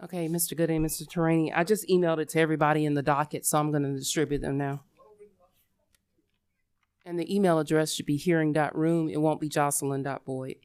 Okay, Mr. Gooding and Mr. Terani, I just emailed it to everybody in the docket, so I'm going to distribute them now. And the email address should be hearing.room. It won't be jocelyn.boyd.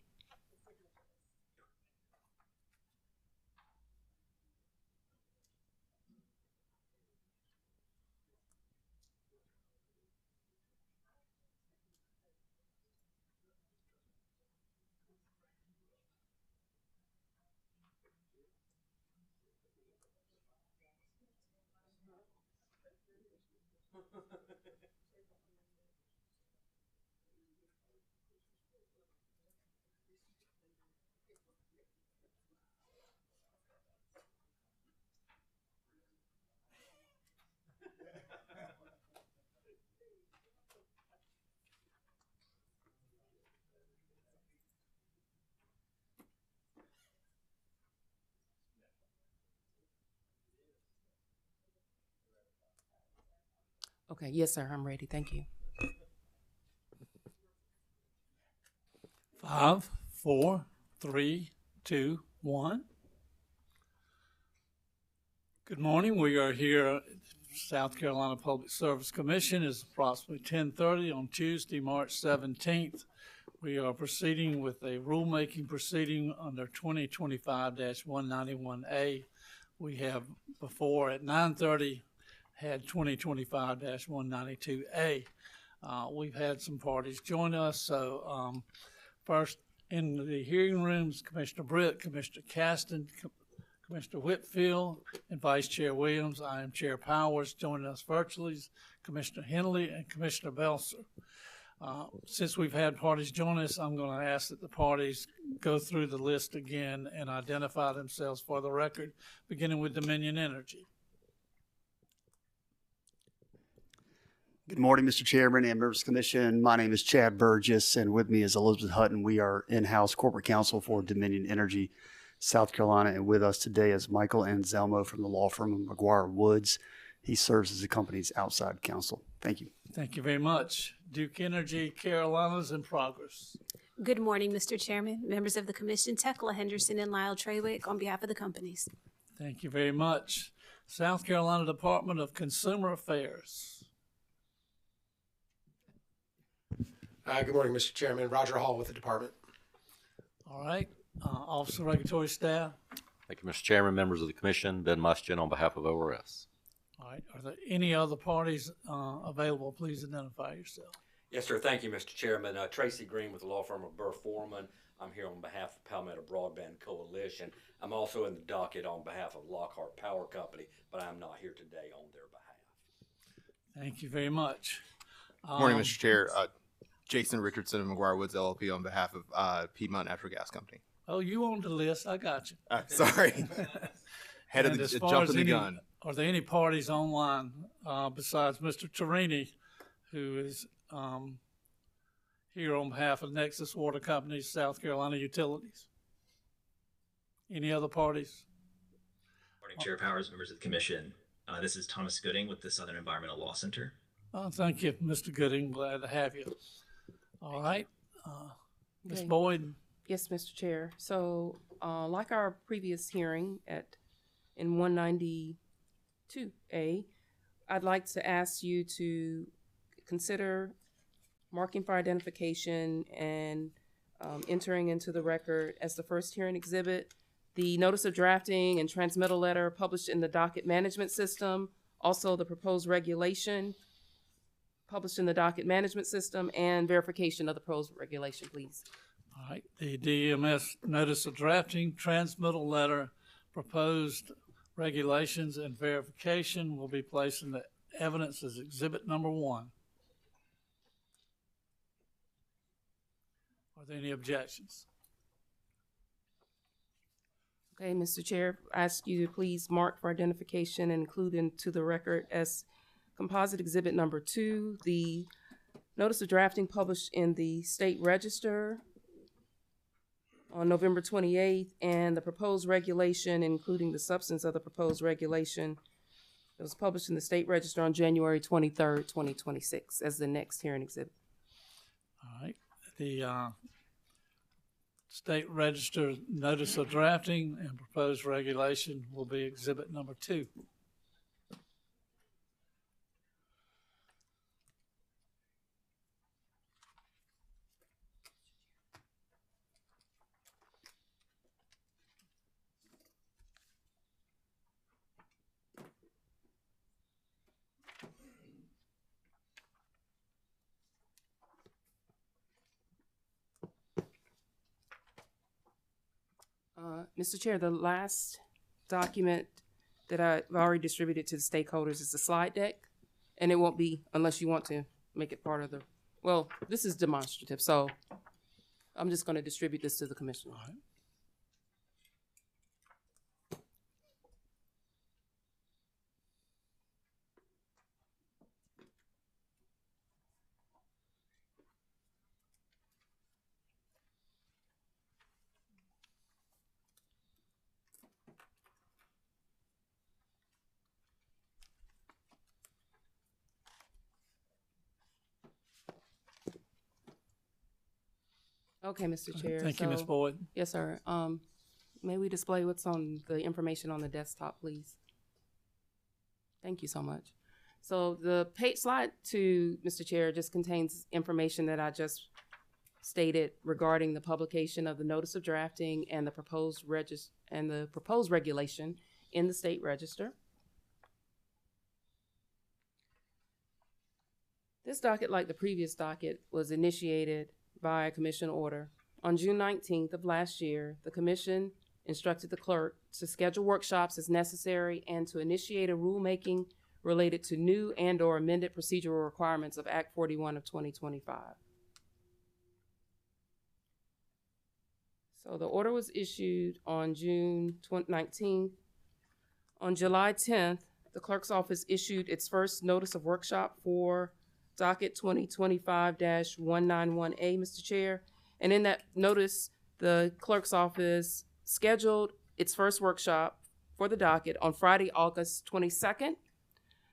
Okay, yes, sir, I'm ready. Thank you. 5, 4, 3, 2, 1. Good morning. We are here at South Carolina Public Service Commission. It's approximately 10:30 on Tuesday, March 17th. We are proceeding with a rulemaking proceeding under 2025-191A. We have before at 9:30 had 2025-192A. We've had some parties join us. So first in the hearing rooms, Commissioner Britt, Commissioner Caston, Commissioner Whitfield, and Vice Chair Williams. I am Chair Powers. Joining us virtually is Commissioner Henley and Commissioner Belser. Since we've had parties join us, I'm going to ask that the parties go through the list again and identify themselves for the record, beginning with Dominion Energy. Good morning, Mr. Chairman and members of the commission. My name is Chad Burgess, and with me is Elizabeth Hutton. We are in-house corporate counsel for Dominion Energy, South Carolina, and with us today is Michael Anselmo from the law firm of McGuire Woods. He serves as the company's outside counsel. Thank you. Thank you very much. Duke Energy, Carolina's in progress. Good morning, Mr. Chairman, members of the Commission, Tekla Henderson and Lyle Trawick on behalf of the companies. Thank you very much. South Carolina Department of Consumer Affairs. Good morning, Mr. Chairman. Roger Hall with the department. All right. Office of Regulatory Staff. Thank you, Mr. Chairman, members of the commission. Ben Mustian on behalf of ORS. All right. Are there any other parties available? Please identify yourself. Yes, sir. Thank you, Mr. Chairman. Tracy Green with the law firm of Burr Foreman. I'm here on behalf of Palmetto Broadband Coalition. I'm also in the docket on behalf of Lockhart Power Company, but I'm not here today on their behalf. Thank you very much. Morning, Mr. Chair. Jason Richardson of McGuire Woods LLP on behalf of Piedmont Natural Gas Company. Oh, you on the list? I got you. Sorry. Head of the jumping the gun. Are there any parties online besides Mr. Torini, who is here on behalf of Nexus Water Company, South Carolina Utilities? Any other parties? Morning, Chair Powers, members of the commission. This is Thomas Gooding with the Southern Environmental Law Center. Thank you, Mr. Gooding. Glad to have you. All right. Ms. Okay. Boyd. Yes, Mr. Chair. So, like our previous hearing in 192A, I'd like to ask you to consider marking for identification and entering into the record as the first hearing exhibit the notice of drafting and transmittal letter published in the docket management system, also the proposed regulation published in the docket management system, and verification of the proposed regulation, please. All right. The DMS notice of drafting, transmittal letter, proposed regulations, and verification will be placed in the evidence as exhibit number 1. Are there any objections? Okay, Mr. Chair, I ask you to please mark for identification and include into the record as composite exhibit number 2, the notice of drafting published in the State Register on November 28th, and the proposed regulation, including the substance of the proposed regulation that was published in the State Register on January 23rd, 2026, as the next hearing exhibit. All right. The State Register Notice of Drafting and Proposed Regulation will be Exhibit number 2. Mr. Chair, the last document that I've already distributed to the stakeholders is the slide deck, and it won't be unless you want to make it part of the, well, this is demonstrative, so I'm just going to distribute this to the commission. All right. Okay, Mr. Chair. Thank you, Ms. so- Boyd. Yes, sir. May we display what's on the information on the desktop, please? Thank you so much. So the slide to Mr. Chair just contains information that I just stated regarding the publication of the notice of drafting and the proposed regulation in the state register. This docket, like the previous docket, was initiated by a commission order. On June 19th of last year, the commission instructed the clerk to schedule workshops as necessary and to initiate a rulemaking related to new and/or amended procedural requirements of Act 41 of 2025. So the order was issued on June 19th. On July 10th, the clerk's office issued its first notice of workshop for docket 2025-191A, Mr. Chair. And in that notice, the clerk's office scheduled its first workshop for the docket on Friday, August 22nd.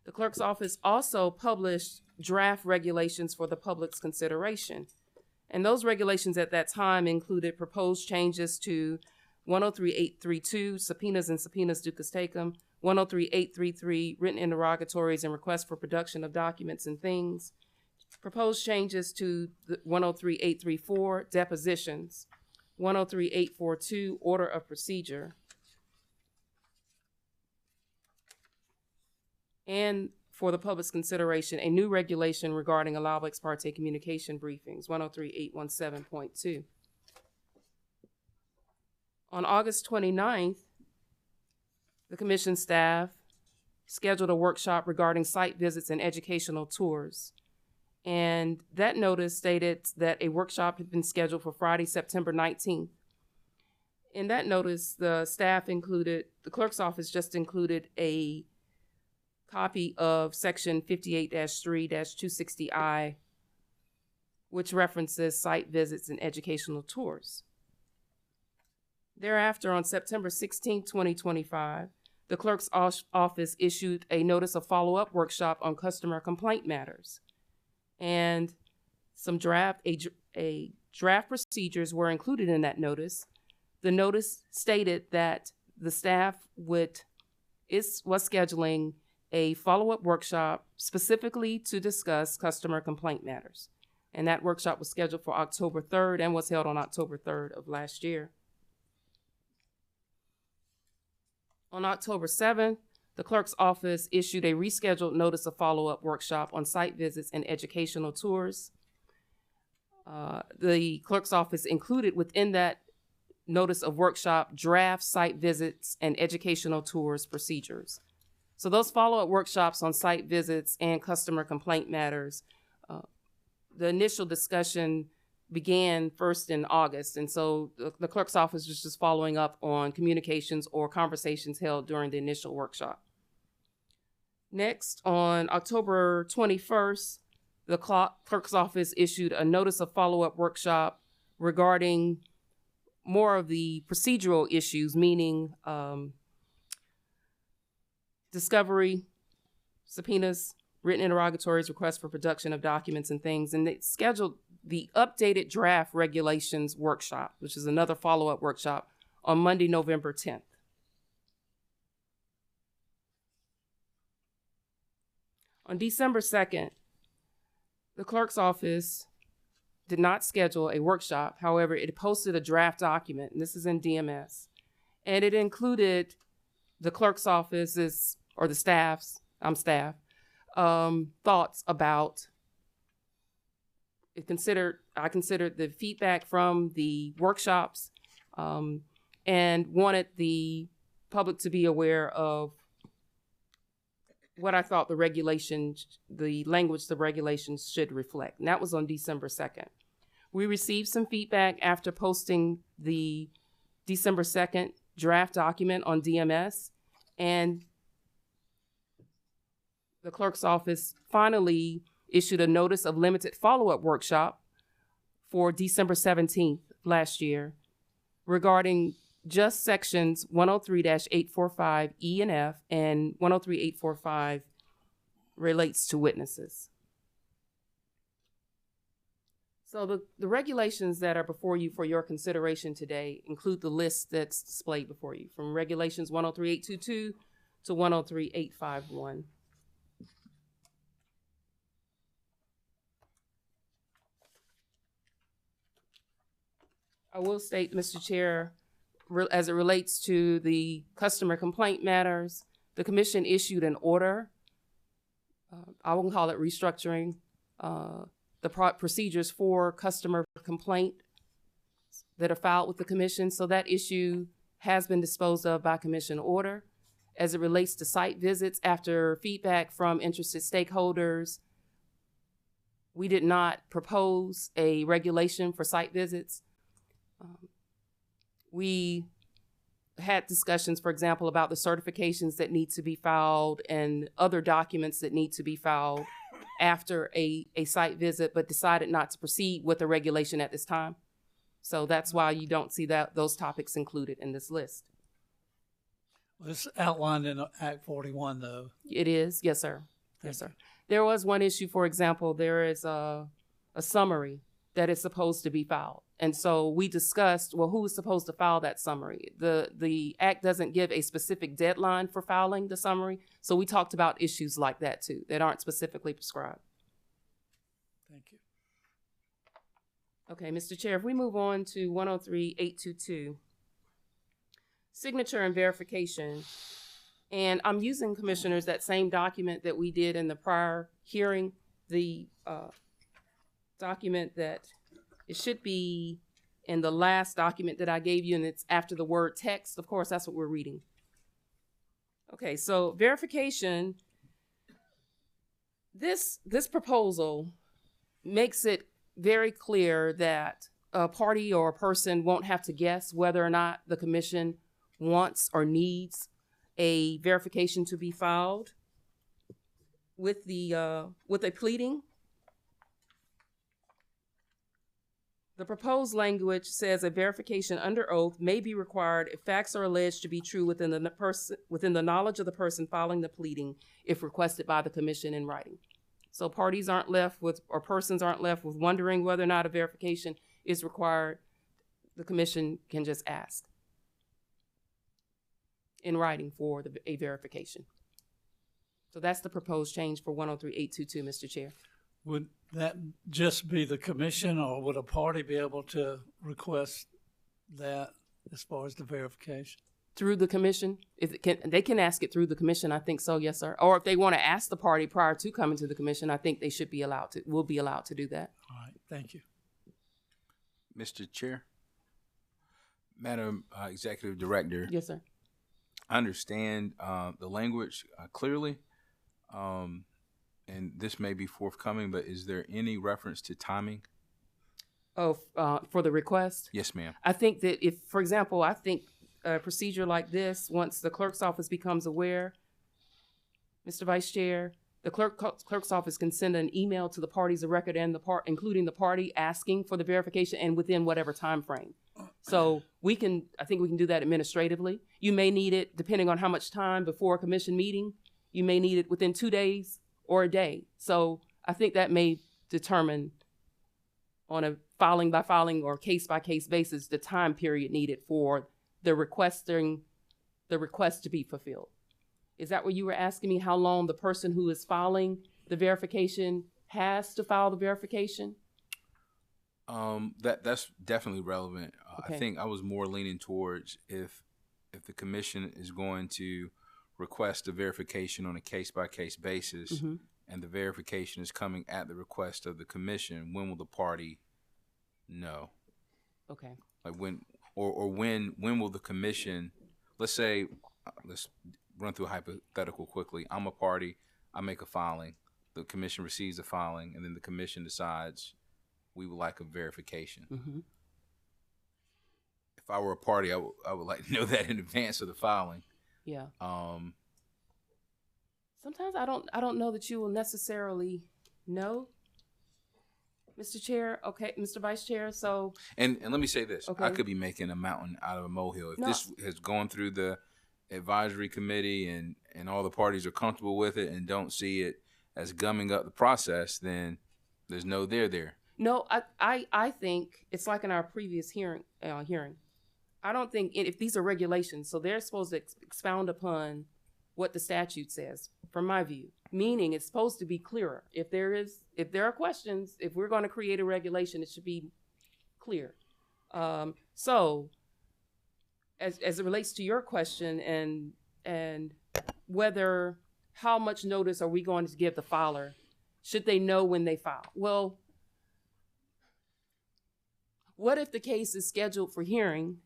The clerk's office also published draft regulations for the public's consideration. And those regulations at that time included proposed changes to 103.832, subpoenas and subpoenas duces tecum, 103.833, written interrogatories and requests for production of documents and things, proposed changes to the 103.834, depositions, 103.842, order of procedure, and for the public's consideration, a new regulation regarding allowable ex parte communication briefings, 103.817.2. On August 29th, the commission staff scheduled a workshop regarding site visits and educational tours. And that notice stated that a workshop had been scheduled for Friday, September 19th. In that notice, the staff included, the clerk's office just included a copy of section 58-3-260I, which references site visits and educational tours. Thereafter, on September 16, 2025, the clerk's office issued a notice of follow-up workshop on customer complaint matters. And some draft procedures were included in that notice. The notice stated that the staff was scheduling a follow-up workshop specifically to discuss customer complaint matters. And that workshop was scheduled for October 3rd and was held on October 3rd of last year. On October 7th, the clerk's office issued a rescheduled notice of follow-up workshop on site visits and educational tours. The clerk's office included within that notice of workshop draft site visits and educational tours procedures. So those follow-up workshops on site visits and customer complaint matters, the initial discussion began first in August. And so the clerk's office was just following up on communications or conversations held during the initial workshop. Next, on October 21st, the clerk's office issued a notice of follow-up workshop regarding more of the procedural issues, meaning discovery, subpoenas, written interrogatories, requests for production of documents and things, and they scheduled the updated draft regulations workshop, which is another follow-up workshop, on Monday, November 10th. On December 2nd, the clerk's office did not schedule a workshop. However, it posted a draft document, and this is in DMS, and it included the clerk's office's, or the staff's, thoughts about I considered the feedback from the workshops, and wanted the public to be aware of what I thought the language the regulations should reflect. And that was on December 2nd. We received some feedback after posting the December 2nd draft document on DMS, and the clerk's office finally issued a notice of limited follow-up workshop for December 17th last year regarding just sections 103-845 E and F, and 103-845 relates to witnesses. So the regulations that are before you for your consideration today include the list that's displayed before you, from regulations 103-822 to 103-851. I will state, Mr. Chair, as it relates to the customer complaint matters, the commission issued an order. I won't call it restructuring the procedures for customer complaint that are filed with the commission. So that issue has been disposed of by commission order. As it relates to site visits, after feedback from interested stakeholders, we did not propose a regulation for site visits. We had discussions, for example, about the certifications that need to be filed and other documents that need to be filed after a site visit, but decided not to proceed with the regulation at this time. So that's why you don't see those topics included in this list. It's outlined in Act 41, though. It is, yes, sir. Yes, sir. There was one issue, for example, there is a summary that is supposed to be filed. And so we discussed, well, who is supposed to file that summary? The Act doesn't give a specific deadline for filing the summary. So we talked about issues like that too, that aren't specifically prescribed. Thank you. Okay, Mr. Chair, if we move on to 103-822, signature and verification. And I'm using, Commissioners, that same document that we did in the prior hearing, the document that it should be in the last document that I gave you, and it's after the word text. Of course, that's what we're reading. Okay, so verification, this proposal makes it very clear that a party or a person won't have to guess whether or not the commission wants or needs a verification to be filed with a pleading. The proposed language says a verification under oath may be required if facts are alleged to be true within the knowledge of the person filing the pleading, if requested by the commission in writing. So parties aren't left with, or persons aren't left with wondering whether or not a verification is required. The commission can just ask in writing for a verification. So that's the proposed change for 103-822, Mr. Chair. Would that just be the commission, or would a party be able to request that as far as the verification? Through the commission, they can ask it through the commission. I think so, yes, sir. Or if they want to ask the party prior to coming to the commission, I think they should be allowed to. Will be allowed to do that. All right, thank you. Mr. Chair, Madam Executive Director. Yes, sir. I understand the language clearly, and this may be forthcoming, but is there any reference to timing? Oh, for the request? Yes, ma'am. I think that if, for example, I think a procedure like this, once the clerk's office becomes aware, Mr. Vice Chair, the clerk's office can send an email to the parties of record and including the party, asking for the verification and within whatever time frame. So I think we can do that administratively. You may need it, depending on how much time before a commission meeting, you may need it within 2 days or a day. So I think that may determine on a filing by filing or case by case basis the time period needed for the request to be fulfilled. Is that what you were asking me? How long the person who is filing the verification has to file the verification? That's definitely relevant. Okay. I think I was more leaning towards if the commission is going to request a verification on a case by case basis, Mm-hmm. and the verification is coming at the request of the commission, when will the party know? Okay. Like when will the commission, let's say, let's run through a hypothetical quickly. I'm a party, I make a filing, the commission receives a filing, and then the commission decides we would like a verification. Mm-hmm. If I were a party, I would like to know that in advance of the filing. Yeah. Sometimes I don't know that you will necessarily know, Mr. Chair. Okay, Mr. Vice Chair. So and let me say this: okay. I could be making a mountain out of a molehill. If No. this has gone through the advisory committee and all the parties are comfortable with it and don't see it as gumming up the process, then there's no there. No, I think it's like in our previous hearing. I don't think if these are regulations, so they're supposed to expound upon what the statute says, from my view. Meaning it's supposed to be clearer. If there are questions, if we're going to create a regulation, it should be clear. So as it relates to your question and whether how much notice are we going to give the filer, should they know when they file? Well, what if the case is scheduled for hearing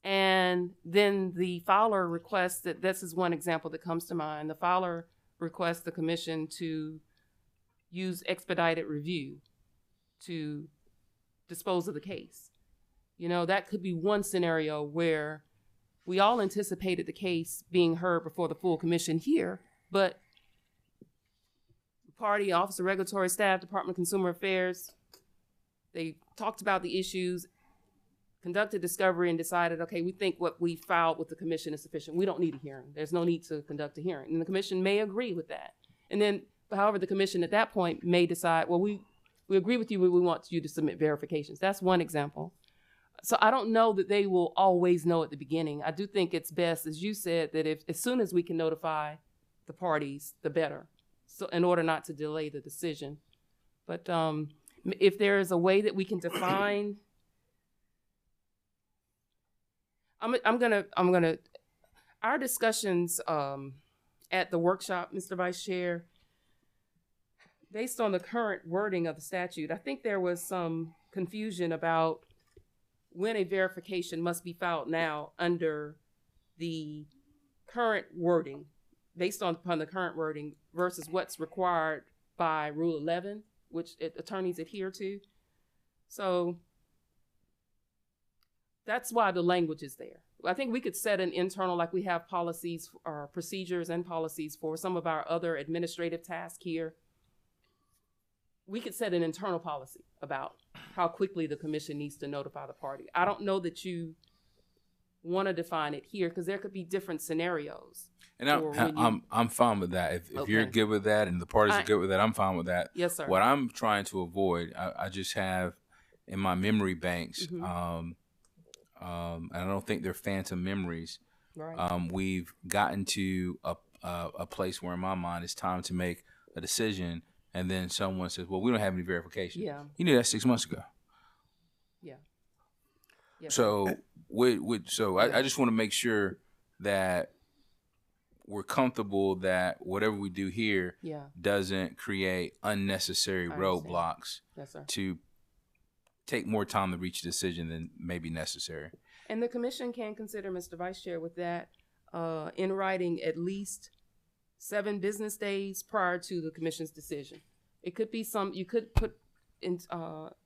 and then the filer requests that, this is one example that comes to mind, the filer requests the commission to use expedited review to dispose of the case. You know, that could be one scenario where we all anticipated the case being heard before the full commission here, but the party, Office of Regulatory Staff, Department of Consumer Affairs, they talked about the issues, conducted discovery, and decided, okay, we think what we filed with the commission is sufficient. We don't need a hearing. There's no need to conduct a hearing. And the commission may agree with that. And then, however, the commission at that point may decide, well, we agree with you, but we want you to submit verifications. That's one example. So I don't know that they will always know at the beginning. I do think it's best, as you said, that as soon as we can notify the parties, the better. So in order not to delay the decision. But if there is a way that we can define, I'm gonna our discussions at the workshop, Mr. Vice Chair, based on the current wording of the statute, I think there was some confusion about when a verification must be filed now under the current wording, based upon the current wording versus what's required by Rule 11, which attorneys adhere to. So that's why the language is there. I think we could set an internal, like we have policies or procedures and policies for some of our other administrative tasks here. We could set an internal policy about how quickly the commission needs to notify the party. I don't know that you want to define it here because there could be different scenarios. And I'm fine with that. If Okay. you're good with that and the parties are good with that, I'm fine with that. Yes, sir. What I'm trying to avoid, I just have in my memory banks, Mhm. and I don't think they're phantom memories. Right. We've gotten to a place where in my mind it's time to make a decision, and then someone says, well, we don't have any verification. Yeah. You knew that 6 months ago. Yeah. Yes, So I just want to make sure that we're comfortable that whatever we do here Yeah. doesn't create unnecessary I understand. roadblocks Yes, sir. to take more time to reach a decision than may be necessary. And the commission can consider, Mr. Vice Chair, with that, in writing at least 7 business days prior to the commission's decision. It could be you could put in,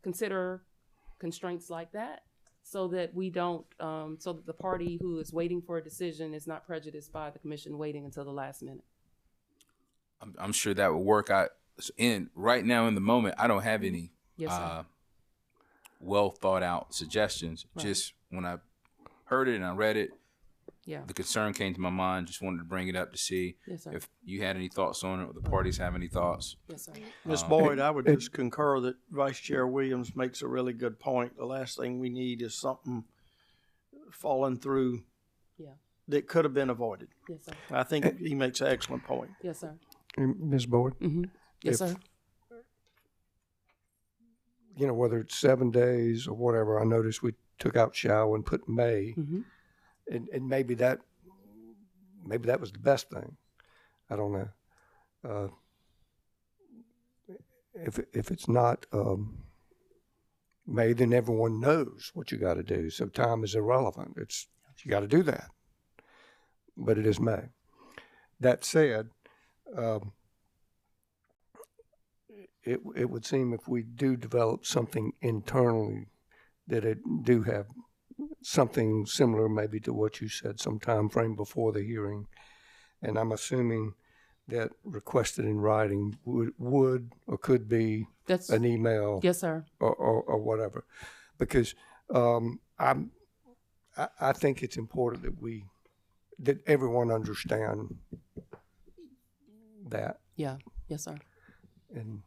consider constraints like that so that we don't, so that the party who is waiting for a decision is not prejudiced by the commission waiting until the last minute. I'm sure that would work out. Right now in the moment, I don't have any Yes, sir. well thought out suggestions. Right. Just when I heard it and I read it, Yeah. The concern came to my mind. Just wanted to bring it up to see Yes, sir. if you had any thoughts on it, or the parties have any thoughts. Yes, sir. Ms. Boyd, I would just concur that Vice Chair Williams makes a really good point. The last thing we need is something falling through Yeah. that could have been avoided. Yes, sir. I think he makes an excellent point. Yes, sir. Ms. Boyd, Mm-hmm. Yes, If- sir. you know, whether it's 7 days or whatever, I noticed we took out shall and put may, Mm-hmm. and maybe that was the best thing. I don't know. If it's not may, then everyone knows what you got to do. So time is irrelevant. It's you got to do that, but it is may. That said, it would seem if we do develop something internally, that it do have something similar maybe to what you said, some time frame before the hearing. And I'm assuming that requested in writing would or could be That's an email yes, sir. or whatever. Because I think it's important that everyone understand that. Yeah. Yes, sir. And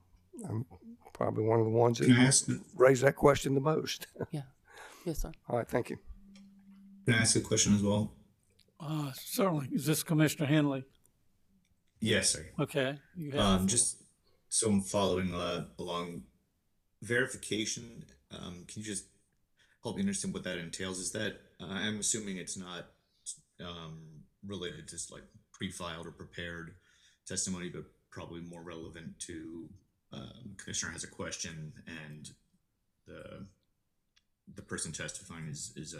I'm probably one of the ones Can I that ask, raise that question the most. Yes, sir. All right, thank you. can I ask a question as well? Certainly. Is this Commissioner Henley? Yes, sir. Okay. You have Just so I'm following along verification. Can you just help me understand what that entails? Is that I'm assuming it's not related to like pre-filed or prepared testimony, but probably more relevant to commissioner has a question and the person testifying is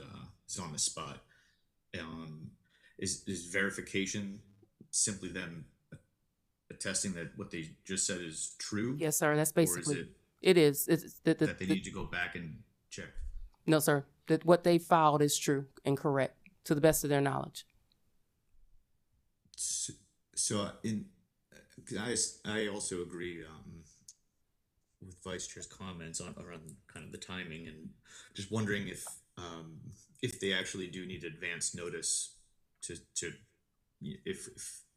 on the spot. Is verification simply them attesting that what they just said is true? Yes, sir. That's Or is basically it is. It's that they need to go back and check? no, sir. That what they filed is true and correct to the best of their knowledge. So I also agree with Vice Chair's comments around kind of the timing, and just wondering if they actually do need advance notice to if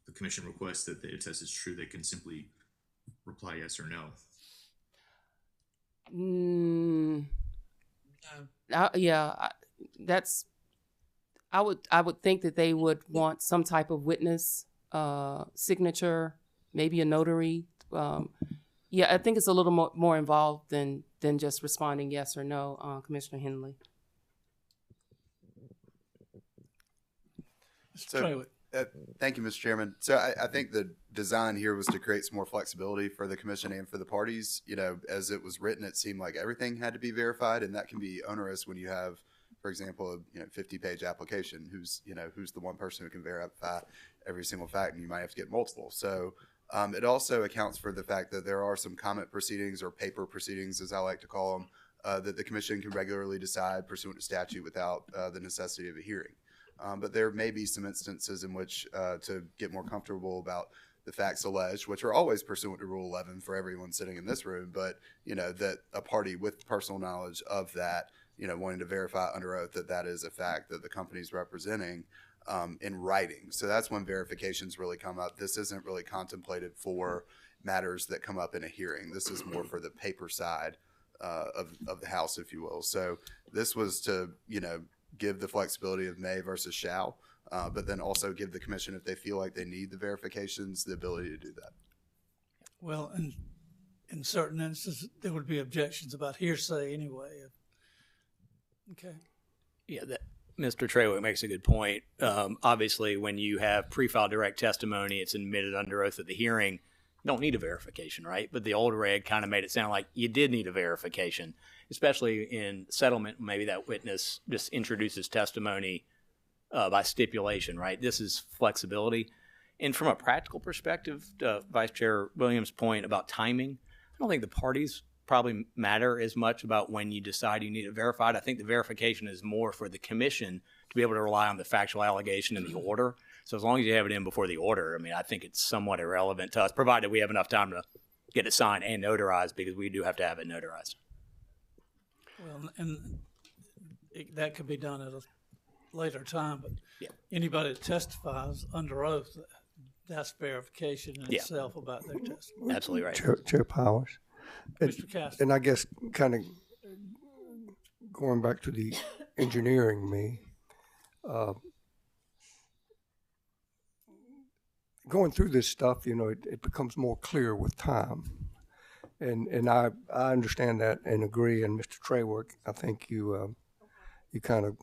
the commission requests that the test is true, they can simply reply yes or no. That's. I would think that they would want some type of witness signature, maybe a notary. I think it's a little more involved than just responding yes or no, Commissioner Henley. So, thank you, Mr. Chairman. So I think the design here was to create some more flexibility for the commission and for the parties. You know, as it was written, it seemed like everything had to be verified, and that can be onerous when you have, for example, a 50-page application. Who's the one person who can verify every single fact, and you might have to get multiple. So it also accounts for the fact that there are some comment proceedings, or paper proceedings, as I like to call them, that the commission can regularly decide pursuant to statute without the necessity of a hearing. But there may be some instances in which to get more comfortable about the facts alleged, which are always pursuant to Rule 11 for everyone sitting in this room, but that a party with personal knowledge of that, wanting to verify under oath that that is a fact that the company's representing in writing. So that's when verifications really come up. This isn't really contemplated for matters that come up in a hearing. This is more for the paper side of the House, if you will. So this was to, give the flexibility of may versus shall, but then also give the commission, if they feel like they need the verifications, the ability to do that. well, and in certain instances, there would be objections about hearsay anyway. Okay. Yeah, Mr. Trawick makes a good point. Obviously, when you have pre-filed direct testimony, it's admitted under oath at the hearing. You don't need a verification, right? But the old reg kind of made it sound like you did need a verification, especially in settlement. Maybe that witness just introduces testimony by stipulation, right? This is flexibility. And from a practical perspective, Vice Chair Williams' point about timing, I don't think the parties probably matter as much about when you decide you need it verified. I think the verification is more for the commission to be able to rely on the factual allegation in the order. So as long as you have it in before the order, I think it's somewhat irrelevant to us, provided we have enough time to get it signed and notarized, because we do have to have it notarized. Well, and that could be done at a later time, but Yeah. anybody that testifies under oath, that's verification in Yeah. itself about their testimony. Absolutely right. Chair Powers. Mr. Caston. And I guess kind of going back to the engineering me, going through this stuff, you know, it becomes more clear with time. And I understand that and agree. And Mr. Treywick, I think you kind of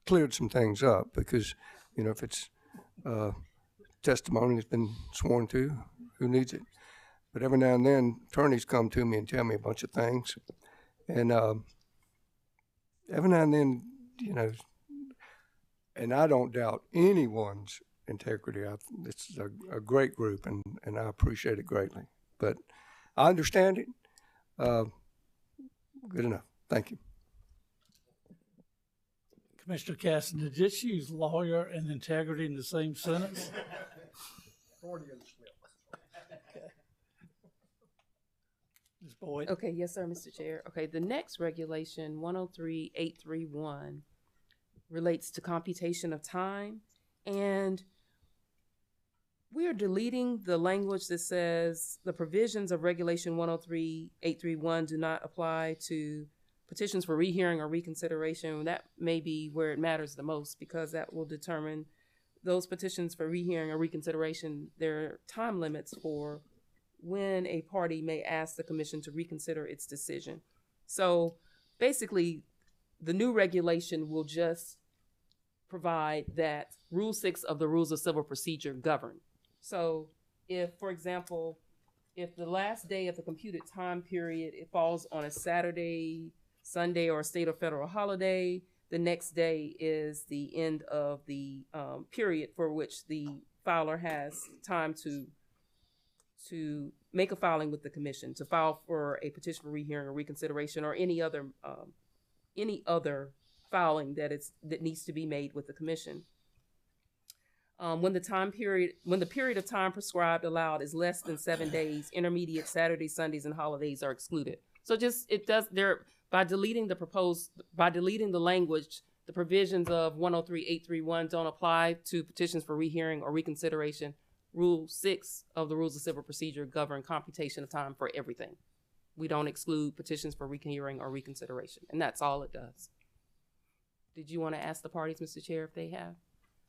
cleared some things up because, you know, if it's testimony that's been sworn to, who needs it? But every now and then, attorneys come to me and tell me a bunch of things. And every now and then, you know, and I don't doubt anyone's integrity. This is a great group, and I appreciate it greatly. But I understand it. Good enough. Thank you. Commissioner Caston, did you use lawyer and integrity in the same sentence? Ms. Boyd? Okay, yes, sir, Mr. Chair. Okay, the next regulation, 103.831, relates to computation of time, and we are deleting the language that says the provisions of regulation 103.831 do not apply to petitions for rehearing or reconsideration. That may be where it matters the most because that will determine those petitions for rehearing or reconsideration, there are time limits for when a party may ask the commission to reconsider its decision. So basically, the new regulation will just provide that Rule 6 of the Rules of Civil Procedure govern. So if, for example, if the last day of the computed time period, it falls on a Saturday, Sunday, or a state or federal holiday, the next day is the end of the period for which the filer has time to make a filing with the commission, to file for a petition for rehearing or reconsideration or any other filing that needs to be made with the commission. When the period of time prescribed allowed is less than 7 days, intermediate Saturdays, Sundays, and holidays are excluded. So by deleting the language, the provisions of 103.831 don't apply to petitions for rehearing or reconsideration. Rule 6 of the Rules of Civil Procedure govern computation of time for everything. We don't exclude petitions for rehearing or reconsideration, and that's all it does. Did you want to ask the parties, Mr. Chair, if they have?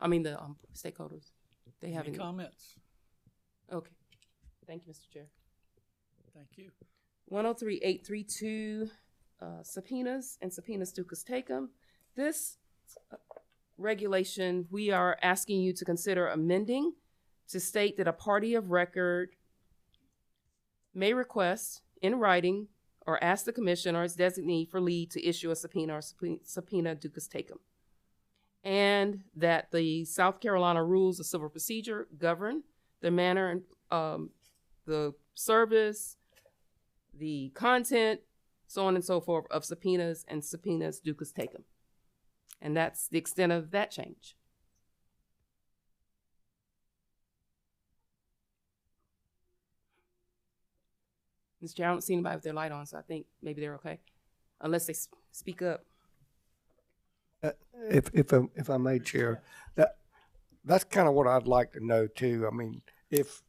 I mean, the stakeholders. They have any comments? Okay. Thank you, Mr. Chair. Thank you. 103.832, subpoenas and subpoenas ducus tecum. This regulation, we are asking you to consider amending to state that a party of record may request in writing or ask the commission or its designee for leave to issue a subpoena or subpoena ducus tecum. And that the South Carolina Rules of Civil Procedure govern the manner and the service, the content, so on and so forth, of subpoenas and subpoenas ducus tecum. And that's the extent of that change. Mr. Chair, I don't see anybody with their light on, so I think maybe they're okay, unless they speak up. If I may, Chair, that's kind of what I'd like to know too. I mean, if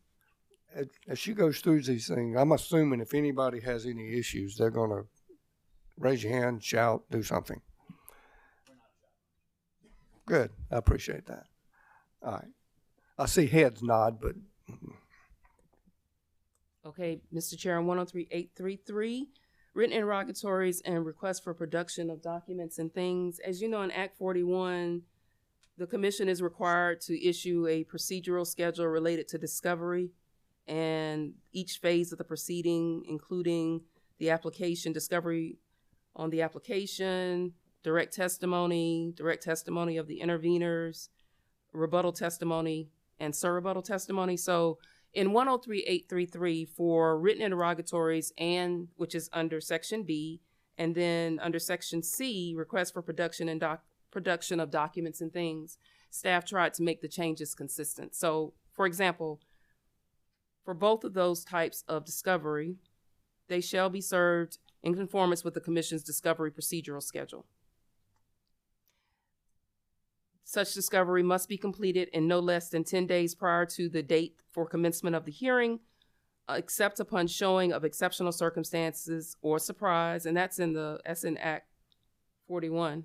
as she goes through these things, I'm assuming if anybody has any issues, they're going to raise your hand, shout, do something. Good, I appreciate that. All right, I see heads nod, but. Okay, Mr. Chair, on 103.833, written interrogatories and requests for production of documents and things. As you know, in Act 41, the commission is required to issue a procedural schedule related to discovery and each phase of the proceeding, including the application, discovery on the application, direct testimony of the interveners, rebuttal testimony, and surrebuttal testimony. So in 103.833 for written interrogatories, and which is under Section B, and then under Section C, request for production and production of documents and things, staff tried to make the changes consistent. So, for example, for both of those types of discovery, they shall be served in conformance with the Commission's discovery procedural schedule. Such discovery must be completed in no less than 10 days prior to the date for commencement of the hearing, except upon showing of exceptional circumstances or surprise, and that's in Act 41.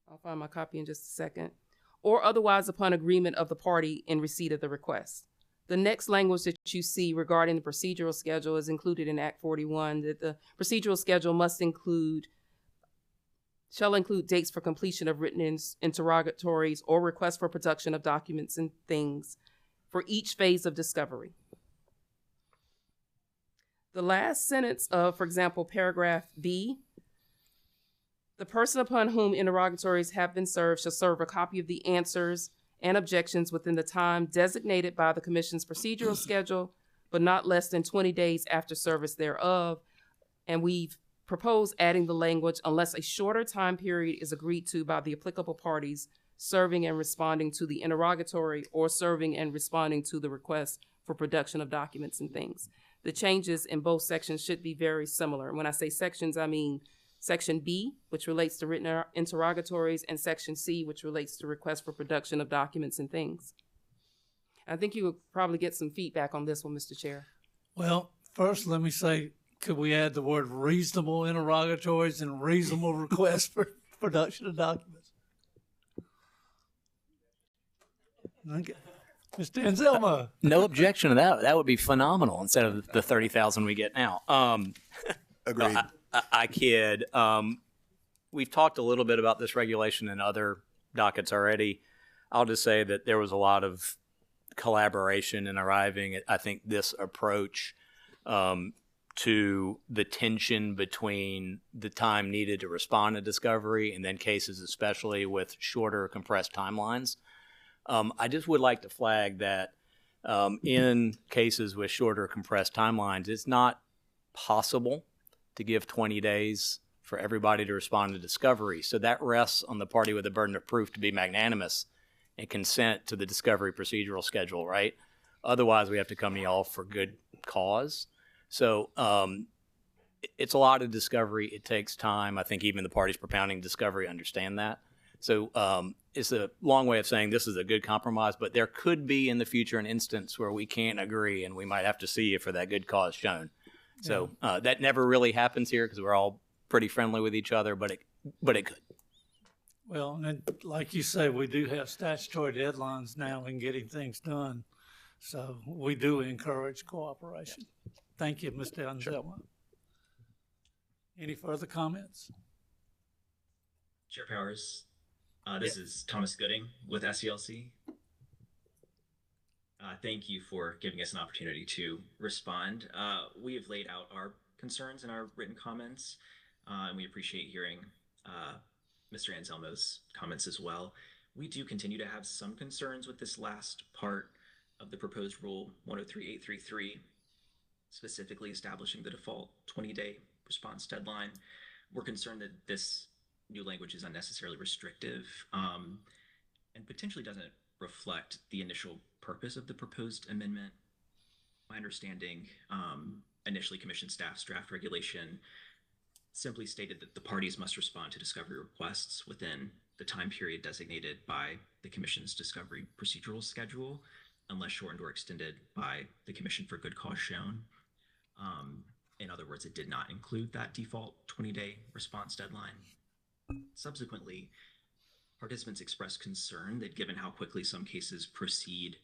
I'll find my copy in just a second. Or otherwise upon agreement of the party in receipt of the request. The next language that you see regarding the procedural schedule is included in Act 41, that the procedural schedule shall include dates for completion of written interrogatories or requests for production of documents and things for each phase of discovery. The last sentence of, for example, paragraph B, the person upon whom interrogatories have been served shall serve a copy of the answers and objections within the time designated by the Commission's procedural schedule, but not less than 20 days after service thereof. And we've proposed adding the language, unless a shorter time period is agreed to by the applicable parties serving and responding to the interrogatory or serving and responding to the request for production of documents and things. The changes in both sections should be very similar. When I say sections, I mean Section B, which relates to written interrogatories, and Section C, which relates to requests for production of documents and things. I think you would probably get some feedback on this one, Mr. Chair. Well, first, let me say, could we add the word reasonable interrogatories and reasonable requests for production of documents? Okay. Mr. Anselmo. No objection to that. That would be phenomenal instead of the 30,000 we get now. Agreed. No, I kid. We've talked a little bit about this regulation in other dockets already. I'll just say that there was a lot of collaboration in arriving at, I think, this approach to the tension between the time needed to respond to discovery and then cases, especially with shorter compressed timelines. I just would like to flag that in cases with shorter compressed timelines, it's not possible to give 20 days for everybody to respond to discovery. So that rests on the party with the burden of proof to be magnanimous and consent to the discovery procedural schedule, right? Otherwise, we have to come to y'all for good cause. So it's a lot of discovery. It takes time. I think even the parties propounding discovery understand that. So it's a long way of saying this is a good compromise, but there could be in the future an instance where we can't agree and we might have to see you for that good cause shown. So that never really happens here because we're all pretty friendly with each other, but it could. Well, and like you say, we do have statutory deadlines now in getting things done. So we do encourage cooperation. Thank you, Mr. Anselmo. Any further comments? Chair Powers, this is Thomas Gooding with SCLC. Thank you for giving us an opportunity to respond. We have laid out our concerns in our written comments, and we appreciate hearing Mr. Anselmo's comments as well. We do continue to have some concerns with this last part of the proposed rule 103833, specifically establishing the default 20-day response deadline. We're concerned that this new language is unnecessarily restrictive and potentially doesn't reflect the initial purpose of the proposed amendment. My understanding, initially Commission staff's draft regulation simply stated that the parties must respond to discovery requests within the time period designated by the Commission's discovery procedural schedule, unless shortened or extended by the Commission for good cause shown. In other words, it did not include that default 20-day response deadline. Subsequently, participants expressed concern that given how quickly some cases proceed,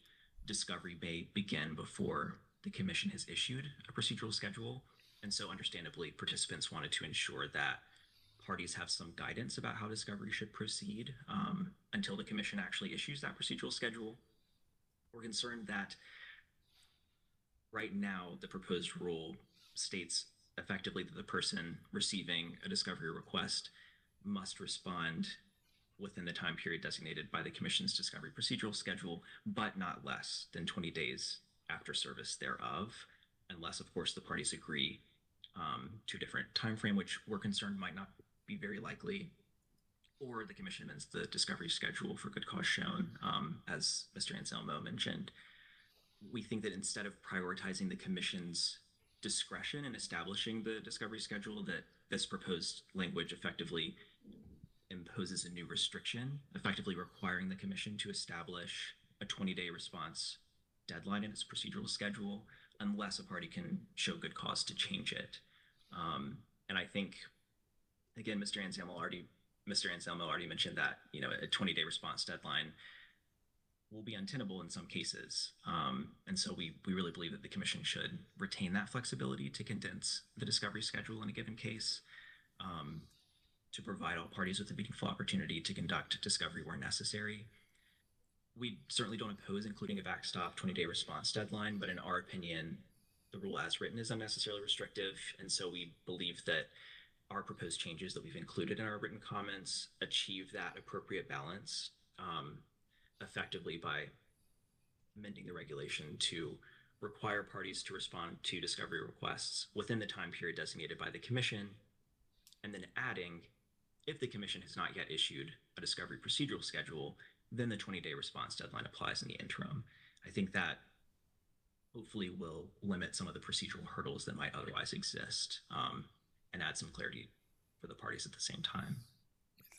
discovery may begin before the Commission has issued a procedural schedule. And so understandably, participants wanted to ensure that parties have some guidance about how discovery should proceed until the Commission actually issues that procedural schedule. We're concerned that right now the proposed rule states effectively that the person receiving a discovery request must respond within the time period designated by the Commission's discovery procedural schedule, but not less than 20 days after service thereof, unless, of course, the parties agree to a different time frame, which we're concerned might not be very likely, or the Commission amends the discovery schedule for good cause shown, as Mr. Anselmo mentioned. We think that instead of prioritizing the Commission's discretion in establishing the discovery schedule, that this proposed language effectively imposes a new restriction, effectively requiring the commission to establish a 20-day response deadline in its procedural schedule unless a party can show good cause to change it. And I think, again, Mr. Anselmo already mentioned that, you know, a 20-day response deadline will be untenable in some cases. And so we really believe that the commission should retain that flexibility to condense the discovery schedule in a given case, to provide all parties with a meaningful opportunity to conduct discovery where necessary. We certainly don't oppose including a backstop 20-day response deadline, but in our opinion, the rule as written is unnecessarily restrictive. And so we believe that our proposed changes that we've included in our written comments achieve that appropriate balance effectively by amending the regulation to require parties to respond to discovery requests within the time period designated by the commission, and then adding, if the commission has not yet issued a discovery procedural schedule, then the 20-day response deadline applies in the interim. I think that hopefully will limit some of the procedural hurdles that might otherwise exist, and add some clarity for the parties at the same time.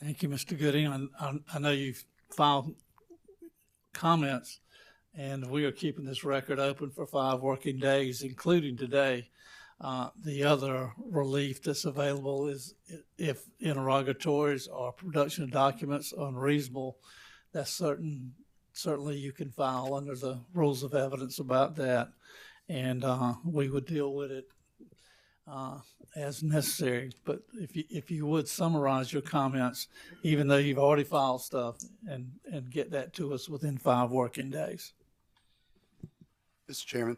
Thank you, Mr. Gooding. I know you've filed comments, and we are keeping this record open for 5 working days, including today. The other relief that's available is if interrogatories or production of documents are unreasonable, that's certainly you can file under the rules of evidence about that, and we would deal with it as necessary. But if you would summarize your comments, even though you've already filed stuff, and get that to us within 5 working days. Mr. Chairman,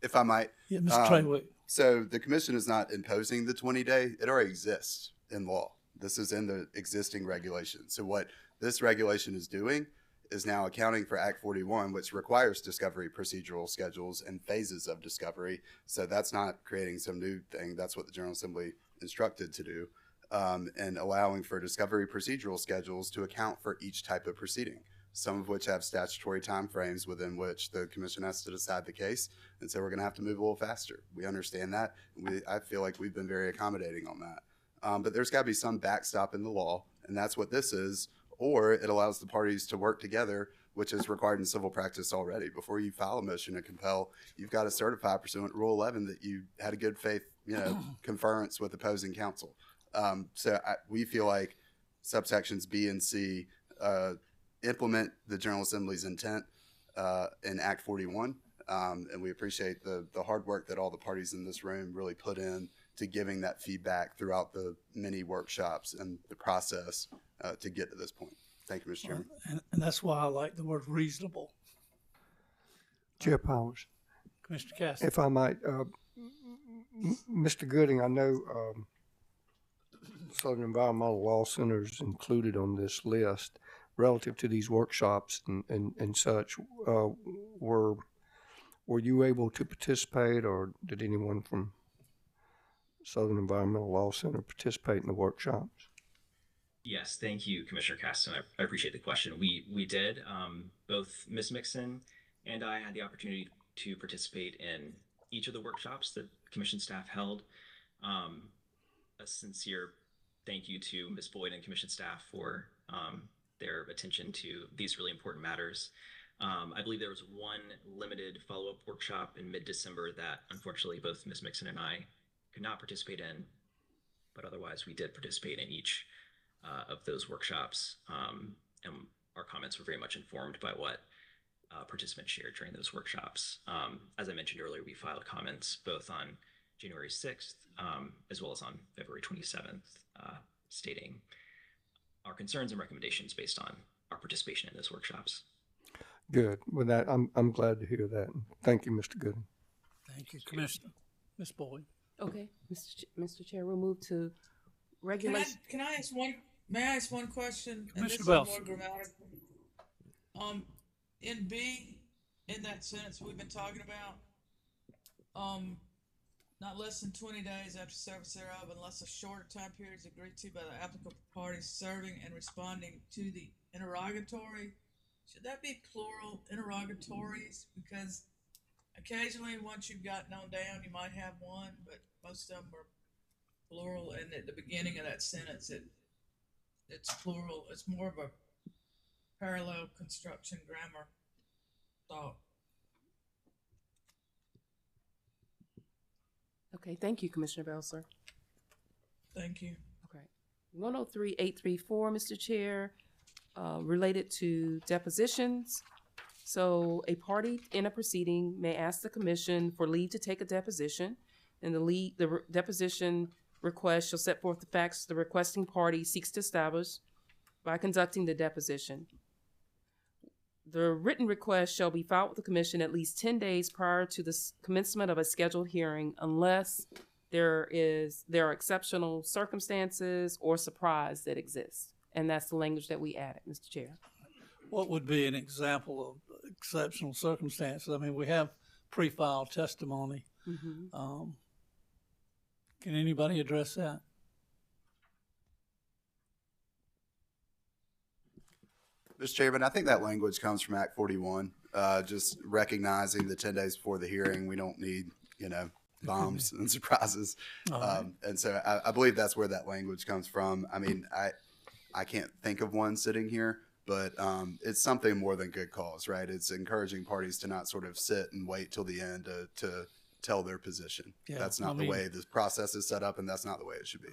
if I might. Yeah, Mr. Traywick. So the commission is not imposing the 20-day. It already exists in law. This is in the existing regulation. So what this regulation is doing is now accounting for Act 41, which requires discovery procedural schedules and phases of discovery. So that's not creating some new thing. That's what the General Assembly instructed to do, and allowing for discovery procedural schedules to account for each type of proceeding, some of which have statutory timeframes within which the commission has to decide the case. And so we're going to have to move a little faster. We understand that. I feel like we've been very accommodating on that. But there's got to be some backstop in the law, and that's what this is. Or it allows the parties to work together, which is required in civil practice already. Before you file a motion to compel, you've got to certify pursuant to Rule 11 that you had a good faith, conference with opposing counsel. So we feel like subsections B and C implement the General Assembly's intent in Act 41, and we appreciate the hard work that all the parties in this room really put in to giving that feedback throughout the many workshops and the process to get to this point. Thank you, Mr. Chairman. And that's why I like the word reasonable. Chair Powers. Commissioner Cassidy. If I might, Mr. Gooding, I know Southern Environmental Law Center is included on this list relative to these workshops and such. Were you able to participate, or did anyone from Southern Environmental Law Center participate in the workshops? Yes, thank you, Commissioner Caston. I appreciate the question. We did. Both Ms. Mixon and I had the opportunity to participate in each of the workshops that Commission staff held. A sincere thank you to Ms. Boyd and Commission staff for their attention to these really important matters. I believe there was one limited follow-up workshop in mid-December that unfortunately both Ms. Mixon and I could not participate in, but otherwise we did participate in each of those workshops, and our comments were very much informed by what participants shared during those workshops. As I mentioned earlier, we filed comments both on January 6th as well as on February 27th, stating our concerns and recommendations based on our participation in those workshops. Good. With that, I'm glad to hear that. Thank you, Mr. Gooding. Thank you, Commissioner. Ms. Boyd. Okay, Mr. Chair, we'll move to regulation. Can I ask one? May I ask one question? And this is Mr. more grammatical. In B, in that sentence we've been talking about, not less than 20 days after service thereof, unless a shorter time period is agreed to by the applicable parties serving and responding to the interrogatory. Should that be plural, interrogatories? Because occasionally, once you've gotten on down, you might have one, but most of them are plural. And at the beginning of that sentence, it it's plural. It's more of a parallel construction grammar thought. Okay, thank you, Commissioner Belser. Thank you. Okay. 103834, Mr. Chair, related to depositions. So a party in a proceeding may ask the commission for leave to take a deposition, and the deposition request shall set forth the facts the requesting party seeks to establish by conducting the deposition. The written request shall be filed with the commission at least 10 days prior to the commencement of a scheduled hearing, unless there are exceptional circumstances or surprise that exist. And that's the language that we added, Mr. Chair. What would be an example of exceptional circumstances? I mean, we have pre-filed testimony. Mm-hmm. Can anybody address that? Mr. Chairman, I think that language comes from Act 41, just recognizing the 10 days before the hearing, we don't need, bombs and surprises. Right. And so I believe that's where that language comes from. I mean, I can't think of one sitting here, but it's something more than good cause, right? It's encouraging parties to not sort of sit and wait till the end to tell their position. Yeah, that's not the way this process is set up, and that's not the way it should be.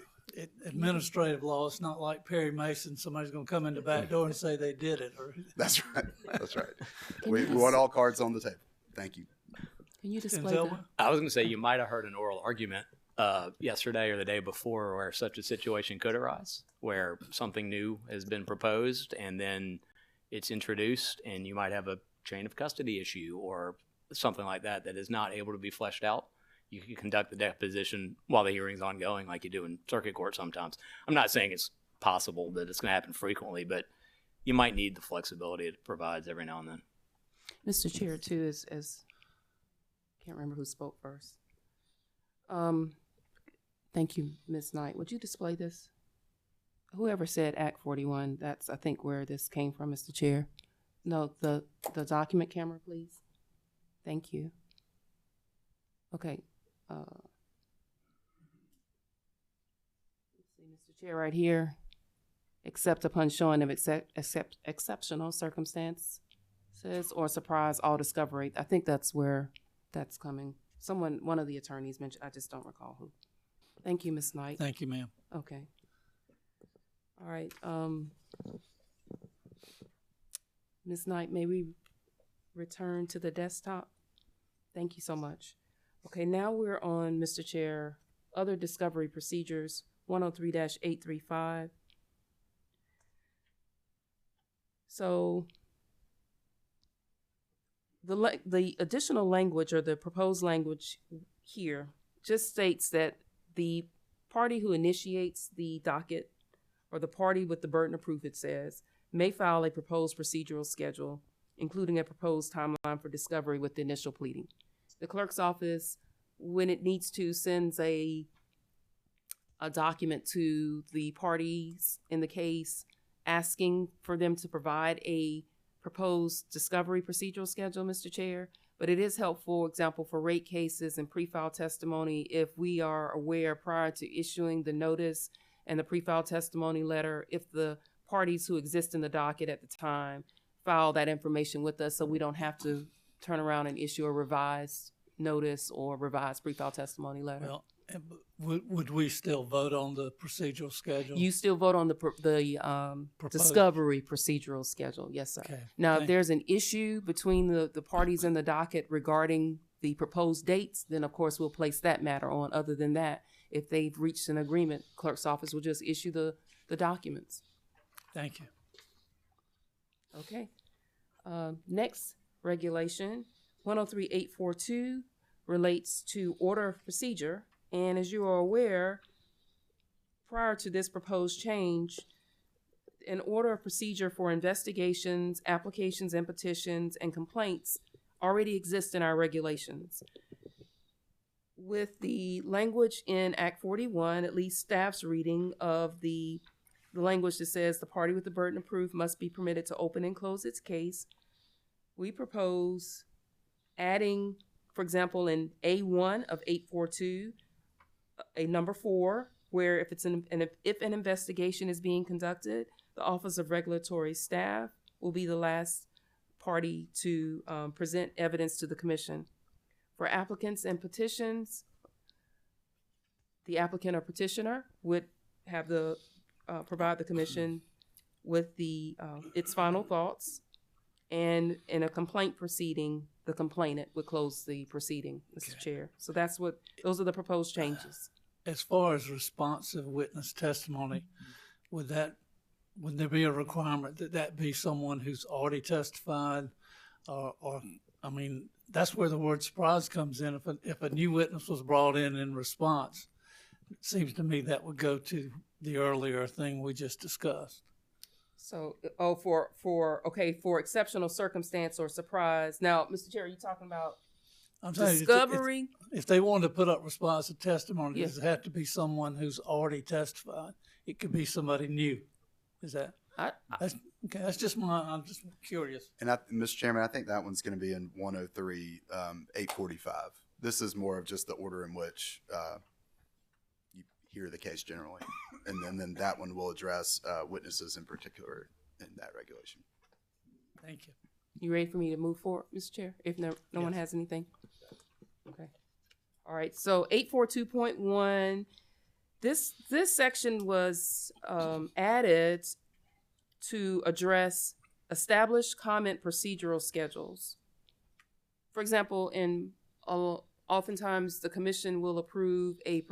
Administrative law, it's not like Perry Mason, somebody's going to come in the back door and say they did it. That's right. That's right. We want all cards on the table. Thank you. Can you display that? I was going to say, you might have heard an oral argument yesterday or the day before where such a situation could arise, where something new has been proposed and then it's introduced, and you might have a chain of custody issue or something like that that is not able to be fleshed out. You can conduct the deposition while the hearing's ongoing, like you do in circuit court sometimes. I'm not saying it's possible that it's going to happen frequently, but you might need the flexibility it provides every now and then. Mr. Chair, too, as can't remember who spoke first. Thank you, Ms. Knight. Would you display this? Whoever said Act 41, that's, I think, where this came from, Mr. Chair. No, the document camera, please. Thank you. Okay. Let's see, Mr. Chair, right here. Except upon showing of exceptional circumstances or surprise, all discovery. I think that's where that's coming. One of the attorneys mentioned, I just don't recall who. Thank you, Ms. Knight. Thank you, ma'am. Okay. All right. Ms. Knight, may we return to the desktop? Thank you so much. Okay, now we're on, Mr. Chair, other discovery procedures, 103-835. So the additional language or the proposed language here just states that the party who initiates the docket or the party with the burden of proof, it says, may file a proposed procedural schedule, including a proposed timeline for discovery with the initial pleading. The clerk's office, when it needs to, sends a document to the parties in the case asking for them to provide a proposed discovery procedural schedule, Mr. Chair. But it is helpful, example, for rate cases and pre-file testimony, if we are aware prior to issuing the notice and the pre-file testimony letter, if the parties who exist in the docket at the time file that information with us, so we don't have to turn around and issue a revised notice or revised pre-file testimony letter. Well, would we still vote on the procedural schedule? You still vote on the discovery procedural schedule, yes, sir. Okay. Now, if there's an issue between the parties in the docket regarding the proposed dates, then of course we'll place that matter on. Other than that, if they've reached an agreement, clerk's office will just issue the documents. Thank you. Okay. Next regulation, 103-842, relates to order of procedure. And as you are aware, prior to this proposed change, an order of procedure for investigations, applications, and petitions and complaints already exists in our regulations. With the language in Act 41, at least staff's reading of the language that says the party with the burden of proof must be permitted to open and close its case, we propose adding, for example, in A1 of 842, a number 4, where if if an investigation is being conducted, the Office of Regulatory Staff will be the last party to present evidence to the commission. For applicants and petitions, the applicant or petitioner would have the provide the commission with its final thoughts, and in a complaint proceeding, the complainant would close the proceeding, Mr. Chair. So those are the proposed changes. As far as responsive witness testimony, would there be a requirement that be someone who's already testified, or I mean, that's where the word surprise comes in. If a new witness was brought in response, it seems to me that would go to the earlier thing we just discussed. So, for exceptional circumstance or surprise. Now, Mr. Chair, are you talking about discovery? If they wanted to put up responsive testimony, Yes. does it have to be someone who's already testified? It could be somebody new. Is that? That's okay. That's just I'm just curious. And Mr. Chairman, I think that one's going to be in 103, 845. This is more of just the order in which you hear the case generally, and then that one will address witnesses in particular in that regulation. Thank you. You ready for me to move forward, Mr. Chair? If no one has anything. Okay. All right. So 842.1. This section was added to address established comment procedural schedules. For example, oftentimes the commission will approve a